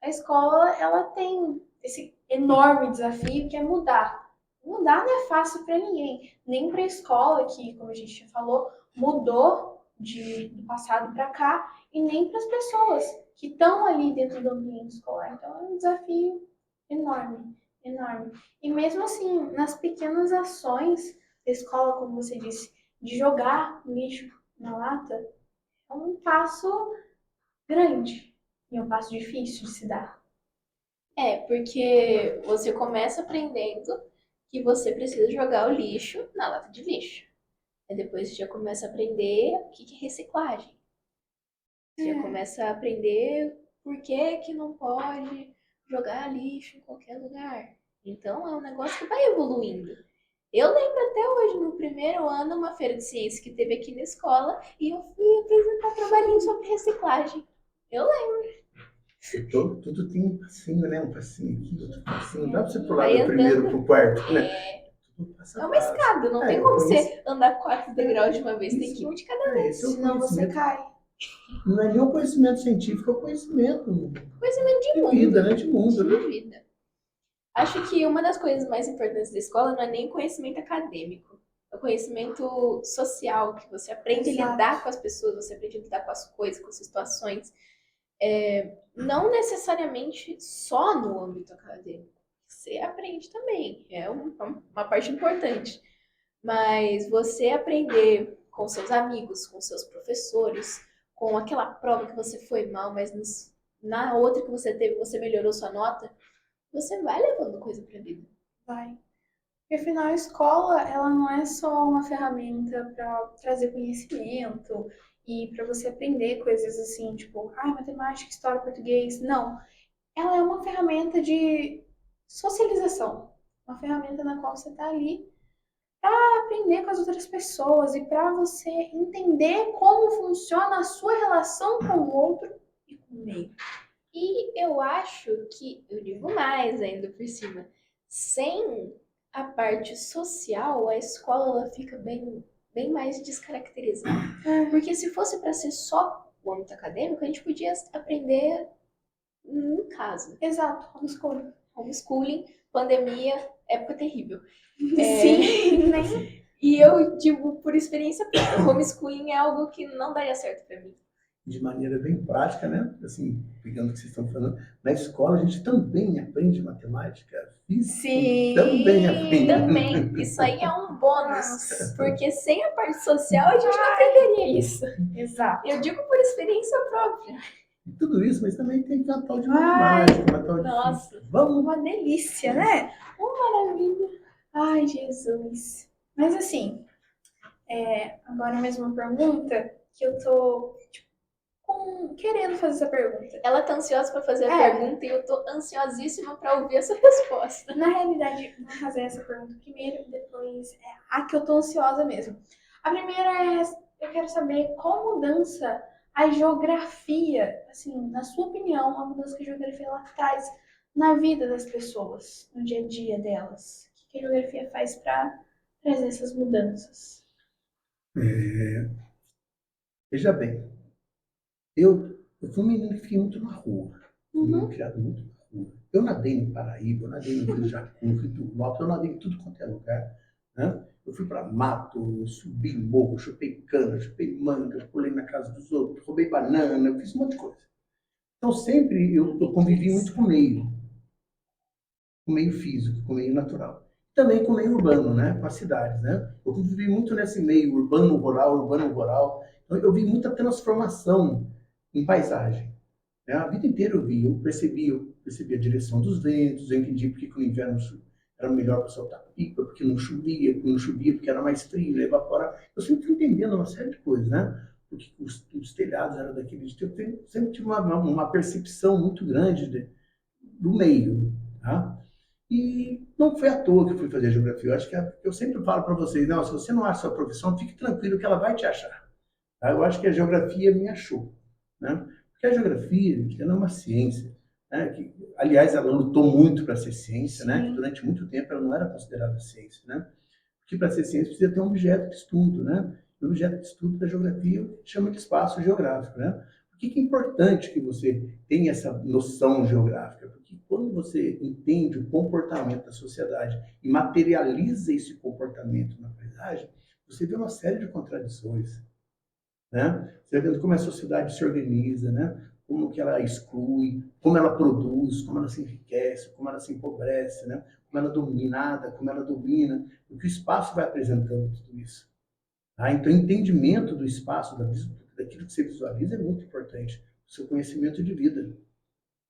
Speaker 2: a escola, ela tem esse enorme desafio que é mudar. Mudar não é fácil para ninguém, nem para a escola, que, como a gente já falou, mudou do passado para cá, e nem para as pessoas que estão ali dentro do ambiente escolar. Então é um desafio enorme, enorme. E mesmo assim, nas pequenas ações da escola, como você disse, de jogar lixo na lata, é um passo grande. E é um passo difícil de se dar.
Speaker 3: Porque você começa aprendendo que você precisa jogar o lixo na lata de lixo. Aí depois você já começa a aprender o que é reciclagem. Você já começa a aprender por que não pode jogar lixo em qualquer lugar. Então é um negócio que vai evoluindo. Eu lembro até hoje, no primeiro ano, uma feira de ciência que teve aqui na escola, e eu fui apresentar trabalhinho sobre reciclagem. Eu lembro.
Speaker 4: Tudo tem um passinho, né? Um passinho aqui, outro passinho. Não dá pra você pular
Speaker 3: Vai
Speaker 4: do primeiro
Speaker 3: andando.
Speaker 4: pro quarto, né? Tudo passo a
Speaker 3: É uma
Speaker 4: passo.
Speaker 3: escada, não tem como
Speaker 4: conhece-
Speaker 3: você andar 4 degraus de uma vez, tem que ir um de cada vez.
Speaker 4: Esse é o
Speaker 2: Senão você
Speaker 4: conhecimento.
Speaker 2: cai.
Speaker 4: Não é nem o conhecimento científico, é o conhecimento
Speaker 3: Conhecimento de
Speaker 4: de
Speaker 3: mundo.
Speaker 4: vida, né? De mundo,
Speaker 3: De
Speaker 4: né?
Speaker 3: vida. Acho que uma das coisas mais importantes da escola não é nem conhecimento acadêmico. É o conhecimento social, que você aprende a
Speaker 2: Exato.
Speaker 3: lidar com as pessoas, você aprende a lidar com as coisas, com as situações. Não necessariamente só no âmbito acadêmico. Você aprende também, é uma parte importante. Mas você aprender com seus amigos, com seus professores, com aquela prova que você foi mal, mas na outra que você teve, você melhorou sua nota, você vai levando coisa pra vida.
Speaker 2: Vai. Porque afinal a escola, ela não é só uma ferramenta para trazer conhecimento e para você aprender coisas assim, tipo, matemática, história, português. Não. Ela é uma ferramenta de socialização. Uma ferramenta na qual você está ali para aprender com as outras pessoas e para você entender como funciona a sua relação com o outro e com o meio.
Speaker 3: E eu acho que, eu digo mais ainda por cima, sem a parte social, a escola ela fica bem mais descaracterizada. Porque se fosse para ser só o âmbito acadêmico, a gente podia aprender em casa.
Speaker 2: Exato, homeschooling.
Speaker 3: Homeschooling, pandemia, época terrível.
Speaker 2: Sim, né?
Speaker 3: E eu digo por experiência própria, homeschooling é algo que não daria certo para mim.
Speaker 4: De maneira bem prática, né? Assim, pegando o que vocês estão falando, na escola a gente também aprende matemática, física,
Speaker 2: Sim.
Speaker 4: também aprende.
Speaker 3: Também, isso aí é um bônus, porque sem a parte social a gente não aprenderia isso.
Speaker 2: Exato.
Speaker 3: Eu digo por experiência própria.
Speaker 4: E tudo isso, mas também tem uma tal de matemática, uma tal de
Speaker 3: Nossa,
Speaker 4: física. Vamos
Speaker 2: Uma delícia, né?
Speaker 3: maravilha.
Speaker 2: Ai, Jesus. Mas assim, agora mesmo uma pergunta que eu tô querendo fazer essa pergunta.
Speaker 3: Ela tá ansiosa para fazer a
Speaker 2: É.
Speaker 3: pergunta e eu tô ansiosíssima para ouvir essa resposta.
Speaker 2: Na realidade, vou fazer essa pergunta primeiro, depois a que eu tô ansiosa mesmo. A primeira é, eu quero saber qual mudança a geografia, assim, na sua opinião, a mudança que a geografia ela traz na vida das pessoas, no dia a dia delas. O que a geografia faz para trazer essas mudanças?
Speaker 4: Veja bem, eu fui um menino que fiquei muito na rua. Fui um menino criado muito na rua. Eu nadei no Paraíba, eu nadei no Rio Jacu, no Rio do Norte, eu nadei em tudo quanto é lugar. Né? Eu fui para mato, subi morro, chupei cana, chupei manga, pulei na casa dos outros, roubei banana, eu fiz um monte de coisa. Então sempre eu convivi muito com o meio físico, com o meio natural. Também com o meio urbano, né? Com as cidades, né? Eu convivi muito nesse meio urbano-rural. Então eu vi muita transformação em paisagem. Né? A vida inteira eu percebi a direção dos ventos, eu entendi porque que o inverno era melhor para soltar pipa, porque não chovia, porque era mais frio, evaporar. Eu sempre fui entendendo uma série de coisas, né? Porque os telhados eram daquele jeito. Eu sempre tive uma percepção muito grande do meio, tá? E não foi à toa que eu fui fazer geografia. Eu acho que eu sempre falo para vocês, não, se você não acha sua profissão, fique tranquilo que ela vai te achar. Tá? Eu acho que a geografia me achou, né? Porque a geografia, gente, ela é uma ciência, né? Que, aliás, ela lutou muito para ser ciência, né? Que durante muito tempo ela não era considerada ciência, né? Porque para ser ciência precisa ter um objeto de estudo, né? E o objeto de estudo da geografia chama de espaço geográfico, né? Por que é importante que você tenha essa noção geográfica? Porque quando você entende o comportamento da sociedade e materializa esse comportamento na paisagem, você vê uma série de contradições, né? Você vê como a sociedade se organiza, né? Como que ela exclui, como ela produz, como ela se enriquece, como ela se empobrece, né? Como ela é dominada, como ela domina, o que o espaço vai apresentando tudo isso. Tá? Então, o entendimento do espaço, daquilo que você visualiza é muito importante. seu conhecimento de vida.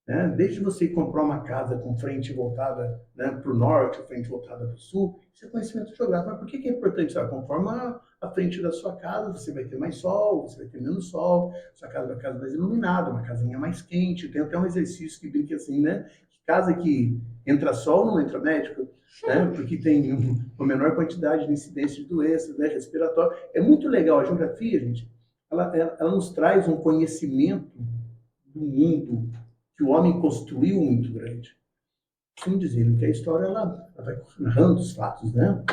Speaker 4: Né? Desde você comprar uma casa com frente voltada, né, para o norte, frente voltada para o sul, isso é conhecimento geográfico. Mas por que é importante? Sabe? Conforme a frente da sua casa, você vai ter mais sol, você vai ter menos sol, sua casa vai ficar mais iluminada, uma casinha mais quente. Tem até um exercício que brinca assim, né? Casa que entra sol, não entra médico, né? Porque tem uma menor quantidade de incidência de doenças, né, respiratórias. É muito legal a geografia, gente. Ela nos traz um conhecimento do mundo que o homem construiu muito grande. Costumo dizer que a história ela vai narrando os fatos, né?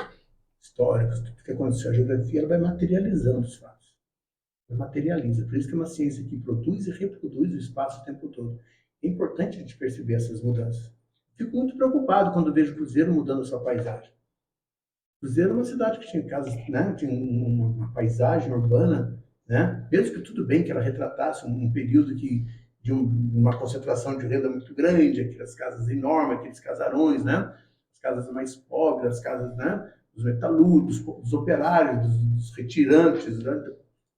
Speaker 4: Históricos, tudo que aconteceu. A geografia ela vai materializando os fatos. Ela materializa. Por isso que é uma ciência que produz e reproduz o espaço o tempo todo. É importante a gente perceber essas mudanças. Fico muito preocupado quando vejo Cruzeiro mudando a sua paisagem. Cruzeiro é uma cidade que tinha casas, né? Tinha uma paisagem urbana, né? Mesmo que tudo bem que ela retratasse um período de uma concentração de renda muito grande, aquelas casas enormes, aqueles casarões, né? As casas mais pobres, as casas, né, dos metalúrgicos, dos operários, dos retirantes, né?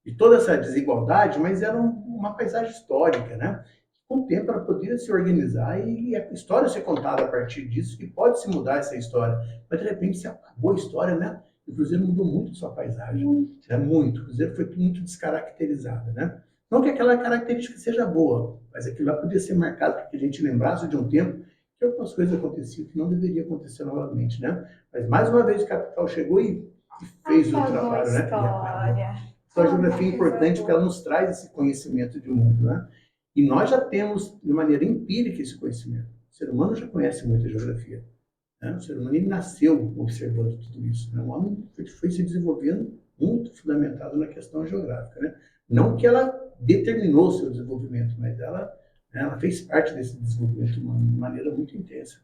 Speaker 4: E toda essa desigualdade, mas era uma paisagem histórica, né? Com o tempo ela poderia se organizar e a história ser contada a partir disso, e pode se mudar essa história. Mas de repente se acabou a história, né? O Cruzeiro mudou muito sua paisagem, né? Muito. O Cruzeiro foi muito descaracterizado, né? Não que aquela característica seja boa, mas aquilo lá podia ser marcado para que a gente lembrasse de um tempo que algumas coisas aconteciam que não deveria acontecer novamente, né? Mas mais uma vez o capital chegou e fez o trabalho, né? Então a geografia é importante porque ela nos traz esse conhecimento de mundo, né? E nós já temos de maneira empírica esse conhecimento. O ser humano já conhece muito a geografia, né? O ser humano ele nasceu observando tudo isso, né? O homem foi se desenvolvendo muito fundamentado na questão geográfica, né? Não que ela determinou o seu desenvolvimento, mas ela fez parte desse desenvolvimento de uma maneira muito intensa.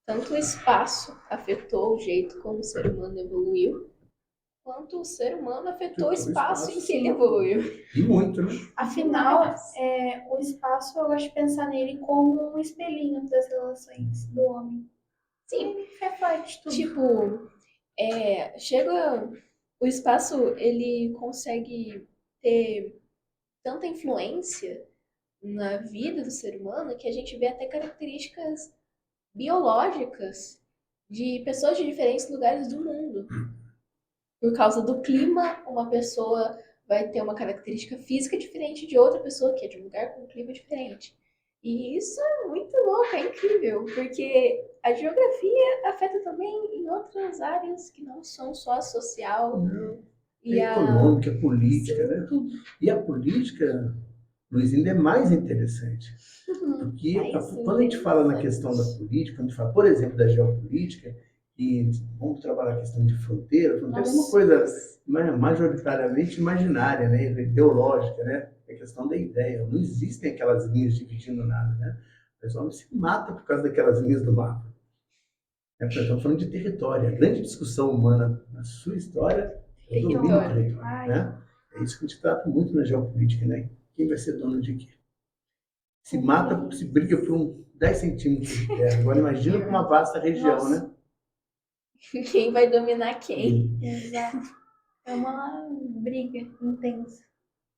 Speaker 3: Tanto o espaço afetou o jeito como o ser humano evoluiu, quanto o ser humano afetou o espaço em que ele evoluiu.
Speaker 4: E muito, né?
Speaker 2: Afinal, o espaço, eu gosto de pensar nele como um espelhinho das relações do homem.
Speaker 3: Sim,
Speaker 2: Ele reflete tudo.
Speaker 3: tipo, chega... O espaço, ele consegue ter tanta influência na vida do ser humano que a gente vê até características biológicas de pessoas de diferentes lugares do mundo. Por causa do clima, uma pessoa vai ter uma característica física diferente de outra pessoa que é de um lugar com um clima diferente. E isso é muito louco, é incrível, porque a geografia afeta também em outras áreas que não são só a social.
Speaker 4: E a econômica, a política, né? Tudo. E a política, Luiz, ainda é mais interessante. Porque quando a gente fala na questão da política, quando a gente fala, por exemplo, da geopolítica, e vamos trabalhar a questão de fronteira é uma coisa, né, majoritariamente imaginária, né, ideológica, né? É questão da ideia. Não existem aquelas linhas dividindo nada, né? O pessoal se mata por causa daquelas linhas do mapa. Estamos falando de território. A grande discussão humana na sua história é o domínio do território, né? É isso que a gente trata muito na geopolítica, né? Quem vai ser dono de quê? Se mata, se briga por 10 centímetros de terra. Agora imagina por uma vasta região, né?
Speaker 3: Quem vai dominar quem?
Speaker 2: Exato. É uma briga intensa.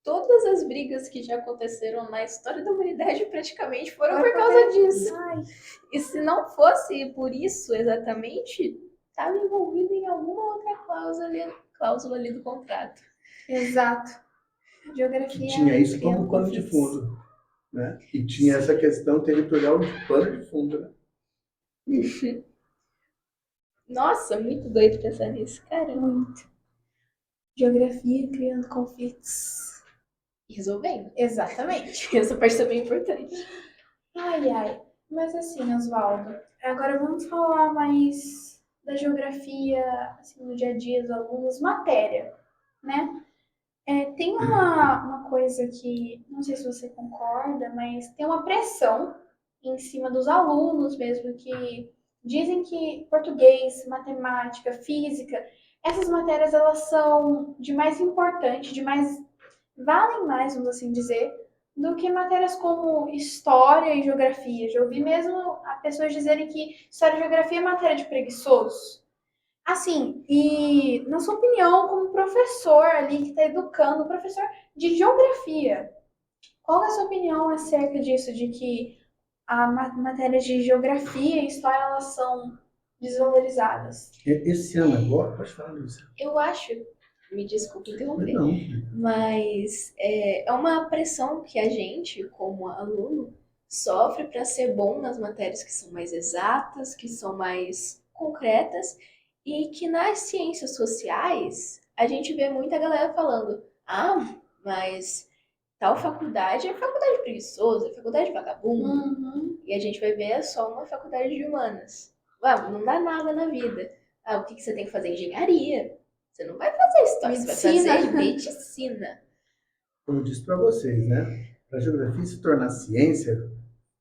Speaker 3: Todas as brigas que já aconteceram na história da humanidade praticamente foram por causa disso.
Speaker 2: Ai.
Speaker 3: E se não fosse por isso exatamente, estava envolvido em alguma outra cláusula ali do contrato.
Speaker 2: Exato. Geografia.
Speaker 4: Que tinha isso como pano de fundo, né? E tinha essa questão territorial de pano de fundo, né?
Speaker 3: Nossa, muito doido pensar nisso, cara.
Speaker 2: Muito. Geografia criando conflitos.
Speaker 3: E resolvendo.
Speaker 2: Exatamente.
Speaker 3: Essa parte também é importante.
Speaker 2: Ai. Mas assim, Oswaldo, agora vamos falar mais da geografia, assim, no dia a dia dos alunos, matéria, né? Tem uma coisa que, não sei se você concorda, mas tem uma pressão em cima dos alunos mesmo, que dizem que português, matemática, física, essas matérias elas são de mais importante, valem mais, vamos assim dizer, do que matérias como história e geografia. Já ouvi mesmo as pessoas dizerem que história e geografia é matéria de preguiçoso. Assim, e na sua opinião, como professor ali que está educando, professor de geografia, Qual é a sua opinião acerca disso, de que a matéria de geografia e história elas são desvalorizadas?
Speaker 4: Esse ano agora, pode falar, Luísa.
Speaker 3: Eu acho, me desculpe interromper,
Speaker 4: Não.
Speaker 3: mas é uma pressão que a gente, como aluno, sofre para ser bom nas matérias que são mais exatas, que são mais concretas, e que nas ciências sociais a gente vê muita galera falando: ah, mas tal faculdade é faculdade preguiçosa, é faculdade vagabundo,
Speaker 2: Uhum.
Speaker 3: e a gente vai ver é só uma faculdade de humanas. Ah, não dá nada na vida. Ah, o que que você tem que fazer? Engenharia. Você não vai fazer história, você vai
Speaker 2: Medicina.
Speaker 3: fazer medicina.
Speaker 4: Como eu disse para vocês, né? Para a geografia se tornar ciência,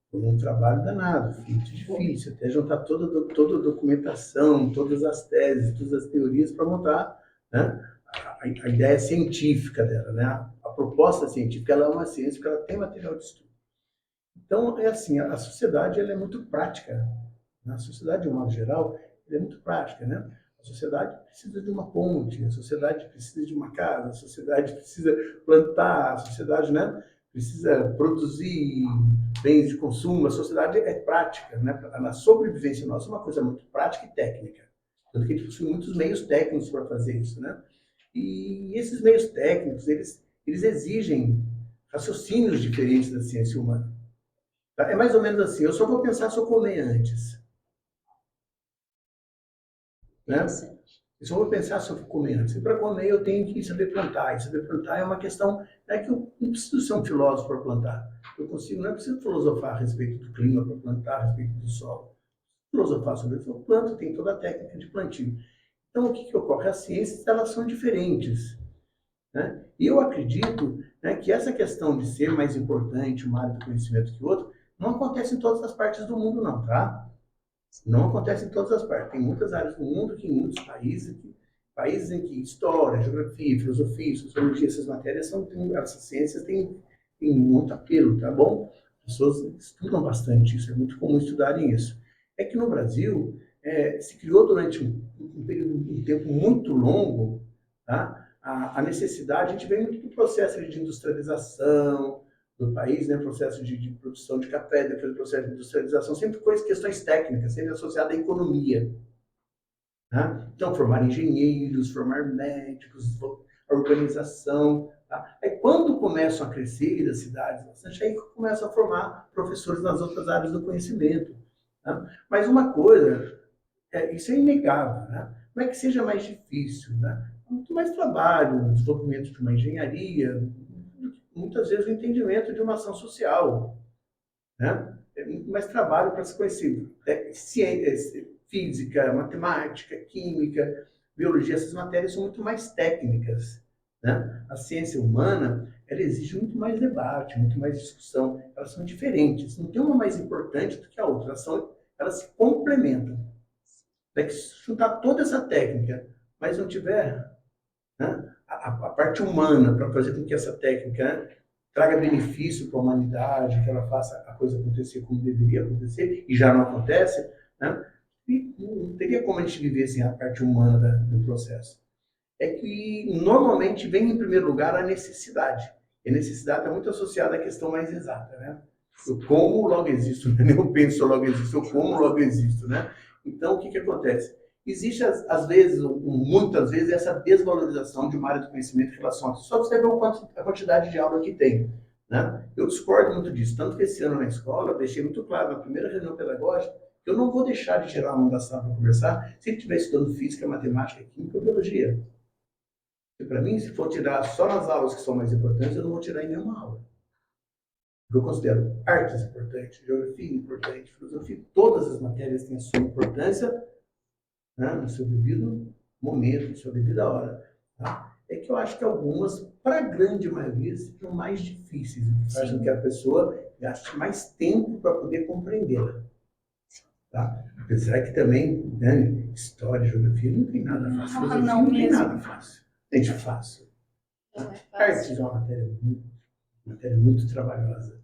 Speaker 4: foi um trabalho danado, foi muito difícil, até juntar toda a documentação, todas as teses, todas as teorias para montar, né, a ideia científica dela, né? A proposta científica, ela é uma ciência porque ela tem material de estudo. Então, é assim, a sociedade ela é muito prática, né? A sociedade, de um modo geral, ela é muito prática, né? A sociedade precisa de uma ponte, a sociedade precisa de uma casa, a sociedade precisa plantar, a sociedade, né, precisa produzir bens de consumo, a sociedade é prática, né? A sobrevivência nossa é uma coisa muito prática e técnica. Tanto que a gente possui muitos meios técnicos para fazer isso, né? E esses meios técnicos, eles exigem raciocínios diferentes da ciência humana. Tá? É mais ou menos assim, eu só vou pensar se eu comer antes, né? Eu só vou pensar se eu vou comer antes. E para comer eu tenho que saber plantar. E saber plantar é uma questão, é que eu não preciso ser um filósofo para plantar. Eu consigo, não é preciso filosofar a respeito do clima para plantar, a respeito do solo. Filosofar sobre isso, eu planto, tem toda a técnica de plantio. Então o que ocorre? As ciências, elas são diferentes, né? E eu acredito, né, que essa questão de ser mais importante uma área do conhecimento que outra, não acontece em todas as partes do mundo não, tá? Não acontece em todas as partes. Tem muitas áreas do mundo, que em muitos países em que história, geografia, filosofia, sociologia, essas matérias essas ciências têm muito apelo, tá bom? As pessoas estudam bastante isso, é muito comum estudarem isso. É que no Brasil se criou durante um tempo muito longo, tá? A necessidade, a gente vem muito do processo de industrialização, do país, né, processo de produção de café, depois do processo de industrialização, sempre questões técnicas, sempre associadas à economia. Né? Então, formar engenheiros, formar médicos, a urbanização. Tá? Aí, quando começam a crescer as cidades bastante, aí começam a formar professores nas outras áreas do conhecimento. Tá? Mas uma coisa, isso é inegável, né? Não é que seja mais difícil, né? Muito mais trabalho, o desenvolvimento de uma engenharia, muitas vezes o entendimento de uma ação social, né? É muito mais trabalho para se conhecer ciência, física, matemática, química, biologia, essas matérias são muito mais técnicas, né? A ciência humana, ela exige muito mais debate, muito mais discussão, elas são diferentes, não tem uma mais importante do que a outra, elas se complementam. É que se juntar toda essa técnica, mas não tiver, né, a parte humana para fazer com que essa técnica, né, traga benefício para a humanidade, que ela faça a coisa acontecer como deveria acontecer, e já não acontece, né, e não teria como a gente viver sem a parte humana do processo. É que normalmente vem em primeiro lugar a necessidade. E a necessidade está muito associada à questão mais exata, né? Eu como, logo existo, né? Eu penso, logo existo, eu como, logo existo, né? Então, o que acontece? Existe, às vezes, muitas vezes, essa desvalorização de uma área do conhecimento em relação a isso. Só você ver a quantidade de aula que tem, né? Eu discordo muito disso. Tanto que esse ano na escola, eu deixei muito claro, na primeira reunião pedagógica, que eu não vou deixar de tirar aluno da sala para conversar se ele estiver estudando física, matemática, química ou biologia. Porque, para mim, se for tirar só nas aulas que são mais importantes, eu não vou tirar em nenhuma aula. Porque eu considero artes importantes, geografia importante, filosofia, todas as matérias têm a sua importância, né, no seu devido momento, na sua devida hora. Tá? É que eu acho que algumas, para a grande maioria, são mais difíceis, o que faz com que a pessoa gaste mais tempo para poder compreendê-la. Tá? Apesar que também, né, história, geografia, não tem nada fácil. Filosofia
Speaker 2: não
Speaker 4: não tem
Speaker 2: mesmo.
Speaker 4: nada fácil. Gente, fácil.
Speaker 3: Não é
Speaker 4: Artes
Speaker 3: fácil.
Speaker 4: é uma matéria muito trabalhosa.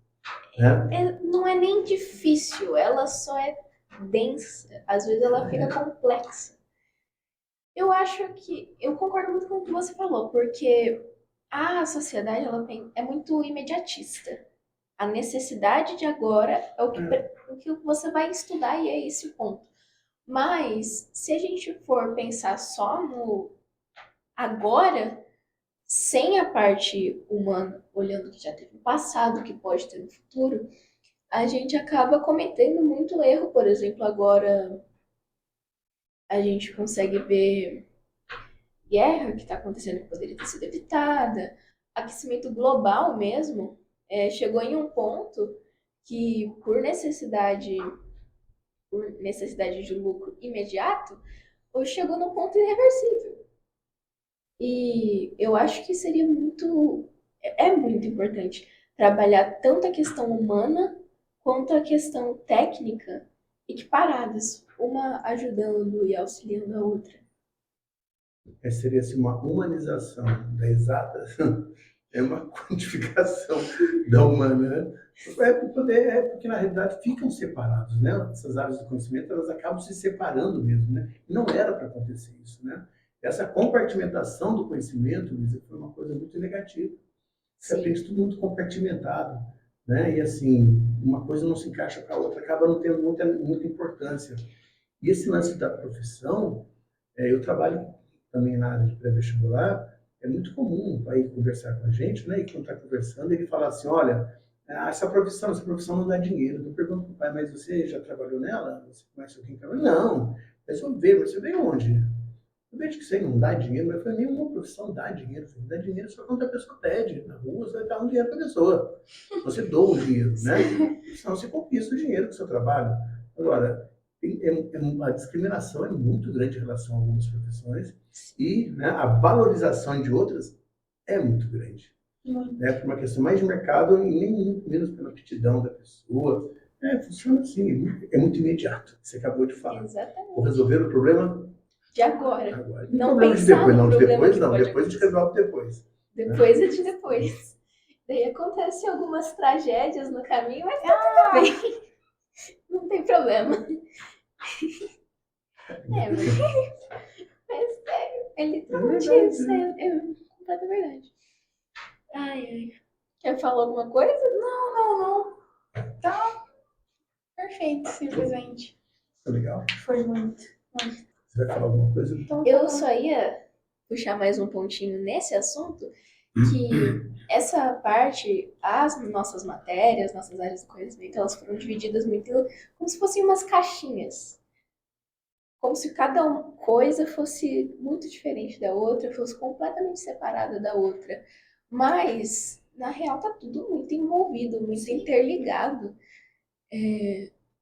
Speaker 4: Né?
Speaker 3: Não é nem difícil, ela só é densa. Às vezes ela fica complexa. Eu acho que. Eu concordo muito com o que você falou, porque A sociedade é muito imediatista. A necessidade de agora é o que você vai estudar e é esse o ponto. Mas se a gente for pensar só no agora, sem a parte humana, olhando o que já teve no passado, o que pode ter no futuro, a gente acaba cometendo muito erro. Por exemplo, agora a gente consegue ver guerra que está acontecendo que poderia ter sido evitada, aquecimento global mesmo, chegou em um ponto que por necessidade de lucro imediato, ou chegou num ponto irreversível. E eu acho que é muito importante trabalhar tanto a questão humana quanto a questão técnica equiparadas, uma ajudando e auxiliando a outra.
Speaker 4: Seria assim, uma humanização da exata, é uma quantificação da humana, né? Porque na realidade ficam separados, né? Essas áreas do conhecimento, elas acabam se separando mesmo, né? E não era para acontecer isso, né? Essa compartimentação do conhecimento, Luísa, foi uma coisa muito negativa. Você
Speaker 3: Sim.
Speaker 4: aprende tudo muito compartimentado, né? E assim, uma coisa não se encaixa com a outra, acaba não tendo muita importância. E esse lance da profissão, eu trabalho também na área de pré-vestibular, é muito comum aí conversar com a gente, né? E quando está conversando, ele fala assim, olha, essa profissão não dá dinheiro. Eu pergunto para o pai, mas você já trabalhou nela? Você conhece alguém que trabalha? Não, mas eu vejo, mas você vem onde? Eu vejo que isso aí não dá dinheiro, mas eu falei, nenhuma profissão dá dinheiro. Filho. Dá dinheiro só quando a pessoa pede. Na rua, você vai dar um dinheiro para a pessoa. Você doa o dinheiro, né? Senão você conquista o dinheiro com o seu trabalho. Agora, a discriminação é muito grande em relação a algumas profissões e, né, a valorização de outras é muito grande. Né, por uma questão mais de mercado e nem muito menos pela aptidão da pessoa. Funciona assim, é muito imediato. Você acabou de falar.
Speaker 3: Exatamente.
Speaker 4: Vou resolver o problema
Speaker 3: De agora.
Speaker 4: agora.
Speaker 3: Não
Speaker 4: problema de
Speaker 3: pensar
Speaker 4: depois,
Speaker 3: no
Speaker 4: não. De
Speaker 3: problema
Speaker 4: depois
Speaker 3: que
Speaker 4: não.
Speaker 3: pode
Speaker 4: Depois a gente
Speaker 3: acontecer.
Speaker 4: resolve depois.
Speaker 3: Depois é de depois. Daí acontecem algumas tragédias no caminho, mas tá tudo bem. Não tem problema. É literalmente
Speaker 4: verdade,
Speaker 3: isso.
Speaker 4: né?
Speaker 3: É completa verdade. Ai, ai. Quer falar alguma coisa?
Speaker 2: Não. Tá perfeito, simplesmente.
Speaker 4: Foi legal.
Speaker 2: Foi muito.
Speaker 4: Você vai falar alguma coisa?
Speaker 2: Então,
Speaker 3: Eu só ia puxar mais um pontinho nesse assunto, que essa parte, as nossas matérias, nossas áreas de conhecimento, elas foram divididas muito como se fossem umas caixinhas. Como se cada coisa fosse muito diferente da outra, fosse completamente separada da outra. Mas, na real, tá tudo muito envolvido, muito interligado.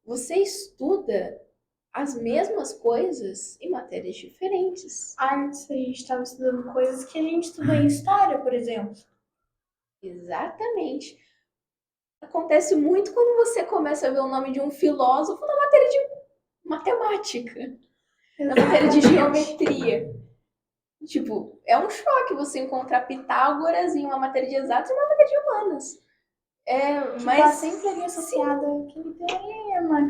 Speaker 3: Você estuda as mesmas coisas em matérias diferentes.
Speaker 2: antes a gente estava estudando coisas que a gente estuda em história, por exemplo.
Speaker 3: Exatamente. Acontece muito quando você começa a ver o nome de um filósofo na matéria de matemática, na matéria de geometria. Tipo, é um choque você encontrar Pitágoras em uma matéria de exatas e uma matéria de humanas.
Speaker 2: Mas
Speaker 3: Mas
Speaker 2: sempre ali associada àquele teorema,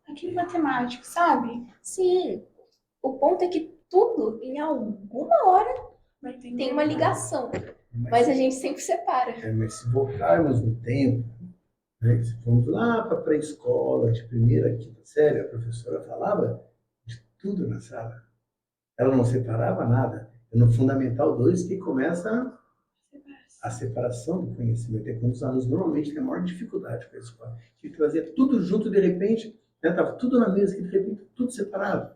Speaker 2: aquele matemático, sabe?
Speaker 3: sim, o ponto é que tudo, em alguma hora, tem uma ligação. Mas a gente sempre separa.
Speaker 4: Mas se voltarmos no tempo, né, se formos lá para a pré-escola, de primeira a quinta série, a professora falava de tudo na sala. Ela não separava nada. É no Fundamental 2 que começa a separação do conhecimento. É quando os alunos normalmente têm a maior dificuldade com a escola. Que trazia tudo junto, de repente, estava tudo na mesa, que de repente tudo separado.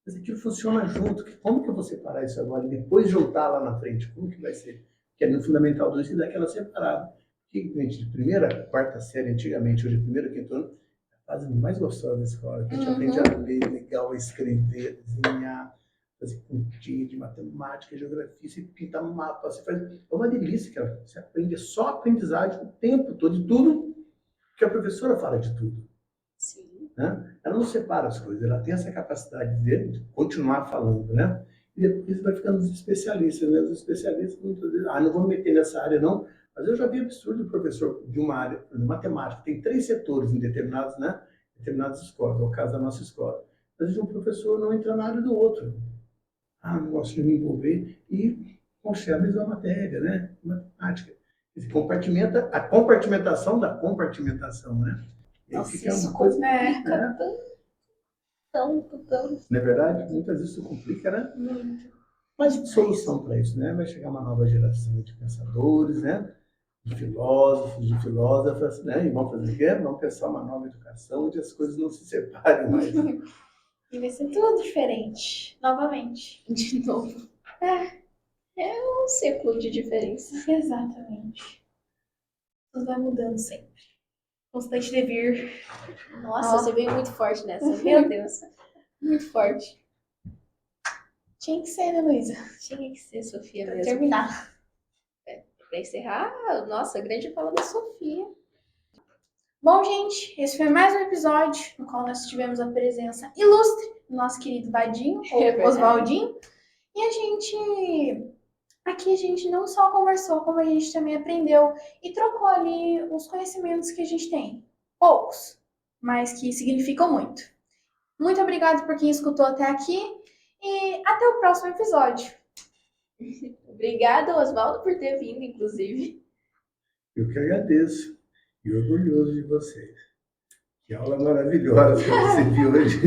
Speaker 4: Mas aquilo funciona junto. Como que eu vou separar isso agora e depois juntar lá na frente? Como que vai ser? Porque no Fundamental 2 você dá aquela separada. Porque, gente, de primeira, quarta série, antigamente, hoje, primeiro, quinto ano, é a fase mais gostosa da escola. Que a gente aprende a ler legal, a escrever, a desenhar, fazer continha de matemática, geografia, você pinta mapa, você faz... É uma delícia, cara. Você aprende, é só aprendizagem o tempo todo, de tudo, que a professora fala de tudo.
Speaker 3: Sim.
Speaker 4: Né? Ela não separa as coisas, ela tem essa capacidade de continuar falando, né? E depois vai ficando os especialistas, né? Os especialistas muitas vezes, não vou me meter nessa área não, mas eu já vi absurdo o professor de uma área, de matemática, tem 3 setores em determinados, né? Determinadas escolas, é o caso da nossa escola. Às vezes um professor não entra na área do outro. Não gosto de me envolver e Poxa, é a mesma matéria, né? Matemática. Ele compartimenta a compartimentação da compartimentação, né? E aí
Speaker 3: Nossa,
Speaker 4: fica
Speaker 3: isso
Speaker 4: uma coisa.
Speaker 3: complica
Speaker 4: Né?
Speaker 3: tanto.
Speaker 4: Não é verdade? Muitas vezes isso complica, né?
Speaker 3: Muito.
Speaker 4: Mas solução para isso, né? Vai chegar uma nova geração de pensadores, né? De filósofos, de filósofas, né? E vão fazer o quê? Vão pensar uma nova educação onde as coisas não se separem mais.
Speaker 2: E vai ser tudo diferente, novamente.
Speaker 3: De novo. É um ciclo de diferença.
Speaker 2: Exatamente. Tudo vai mudando sempre. Constante devir.
Speaker 3: Nossa,
Speaker 2: Ó.
Speaker 3: você veio muito forte nessa. Meu Deus. Muito forte.
Speaker 2: Tinha que ser, né, Luísa?
Speaker 3: Tinha que ser Sofia
Speaker 2: Pra
Speaker 3: mesmo.
Speaker 2: terminar.
Speaker 3: Pra encerrar, nossa, a grande fala da Sofia.
Speaker 2: Bom, gente, esse foi mais um episódio no qual nós tivemos a presença ilustre do nosso querido Vadinho, ou
Speaker 3: É verdade.
Speaker 2: Oswaldinho. E aqui a gente não só conversou, como a gente também aprendeu e trocou ali os conhecimentos que a gente tem. Poucos, mas que significam muito. Muito obrigada por quem escutou até aqui e até o próximo episódio.
Speaker 3: Obrigada, Oswaldo, por ter vindo, inclusive.
Speaker 4: Eu que agradeço e orgulhoso de vocês. Que aula maravilhosa que você viu hoje.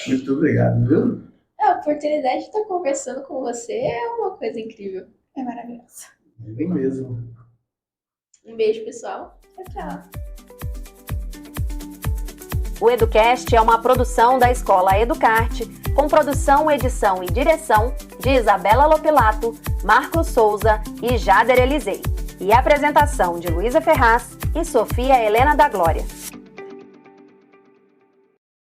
Speaker 4: Muito obrigado, viu?
Speaker 3: A oportunidade de estar conversando com você é uma coisa incrível.
Speaker 2: É maravilhoso.
Speaker 4: Bem mesmo.
Speaker 3: Um beijo, pessoal. Tchau, tchau.
Speaker 1: O EduCast é uma produção da Escola Educarte, com produção, edição e direção de Isabela Lopilato, Marcos Souza e Jader Elisei. E apresentação de Luísa Ferraz e Sofia Helena da Glória.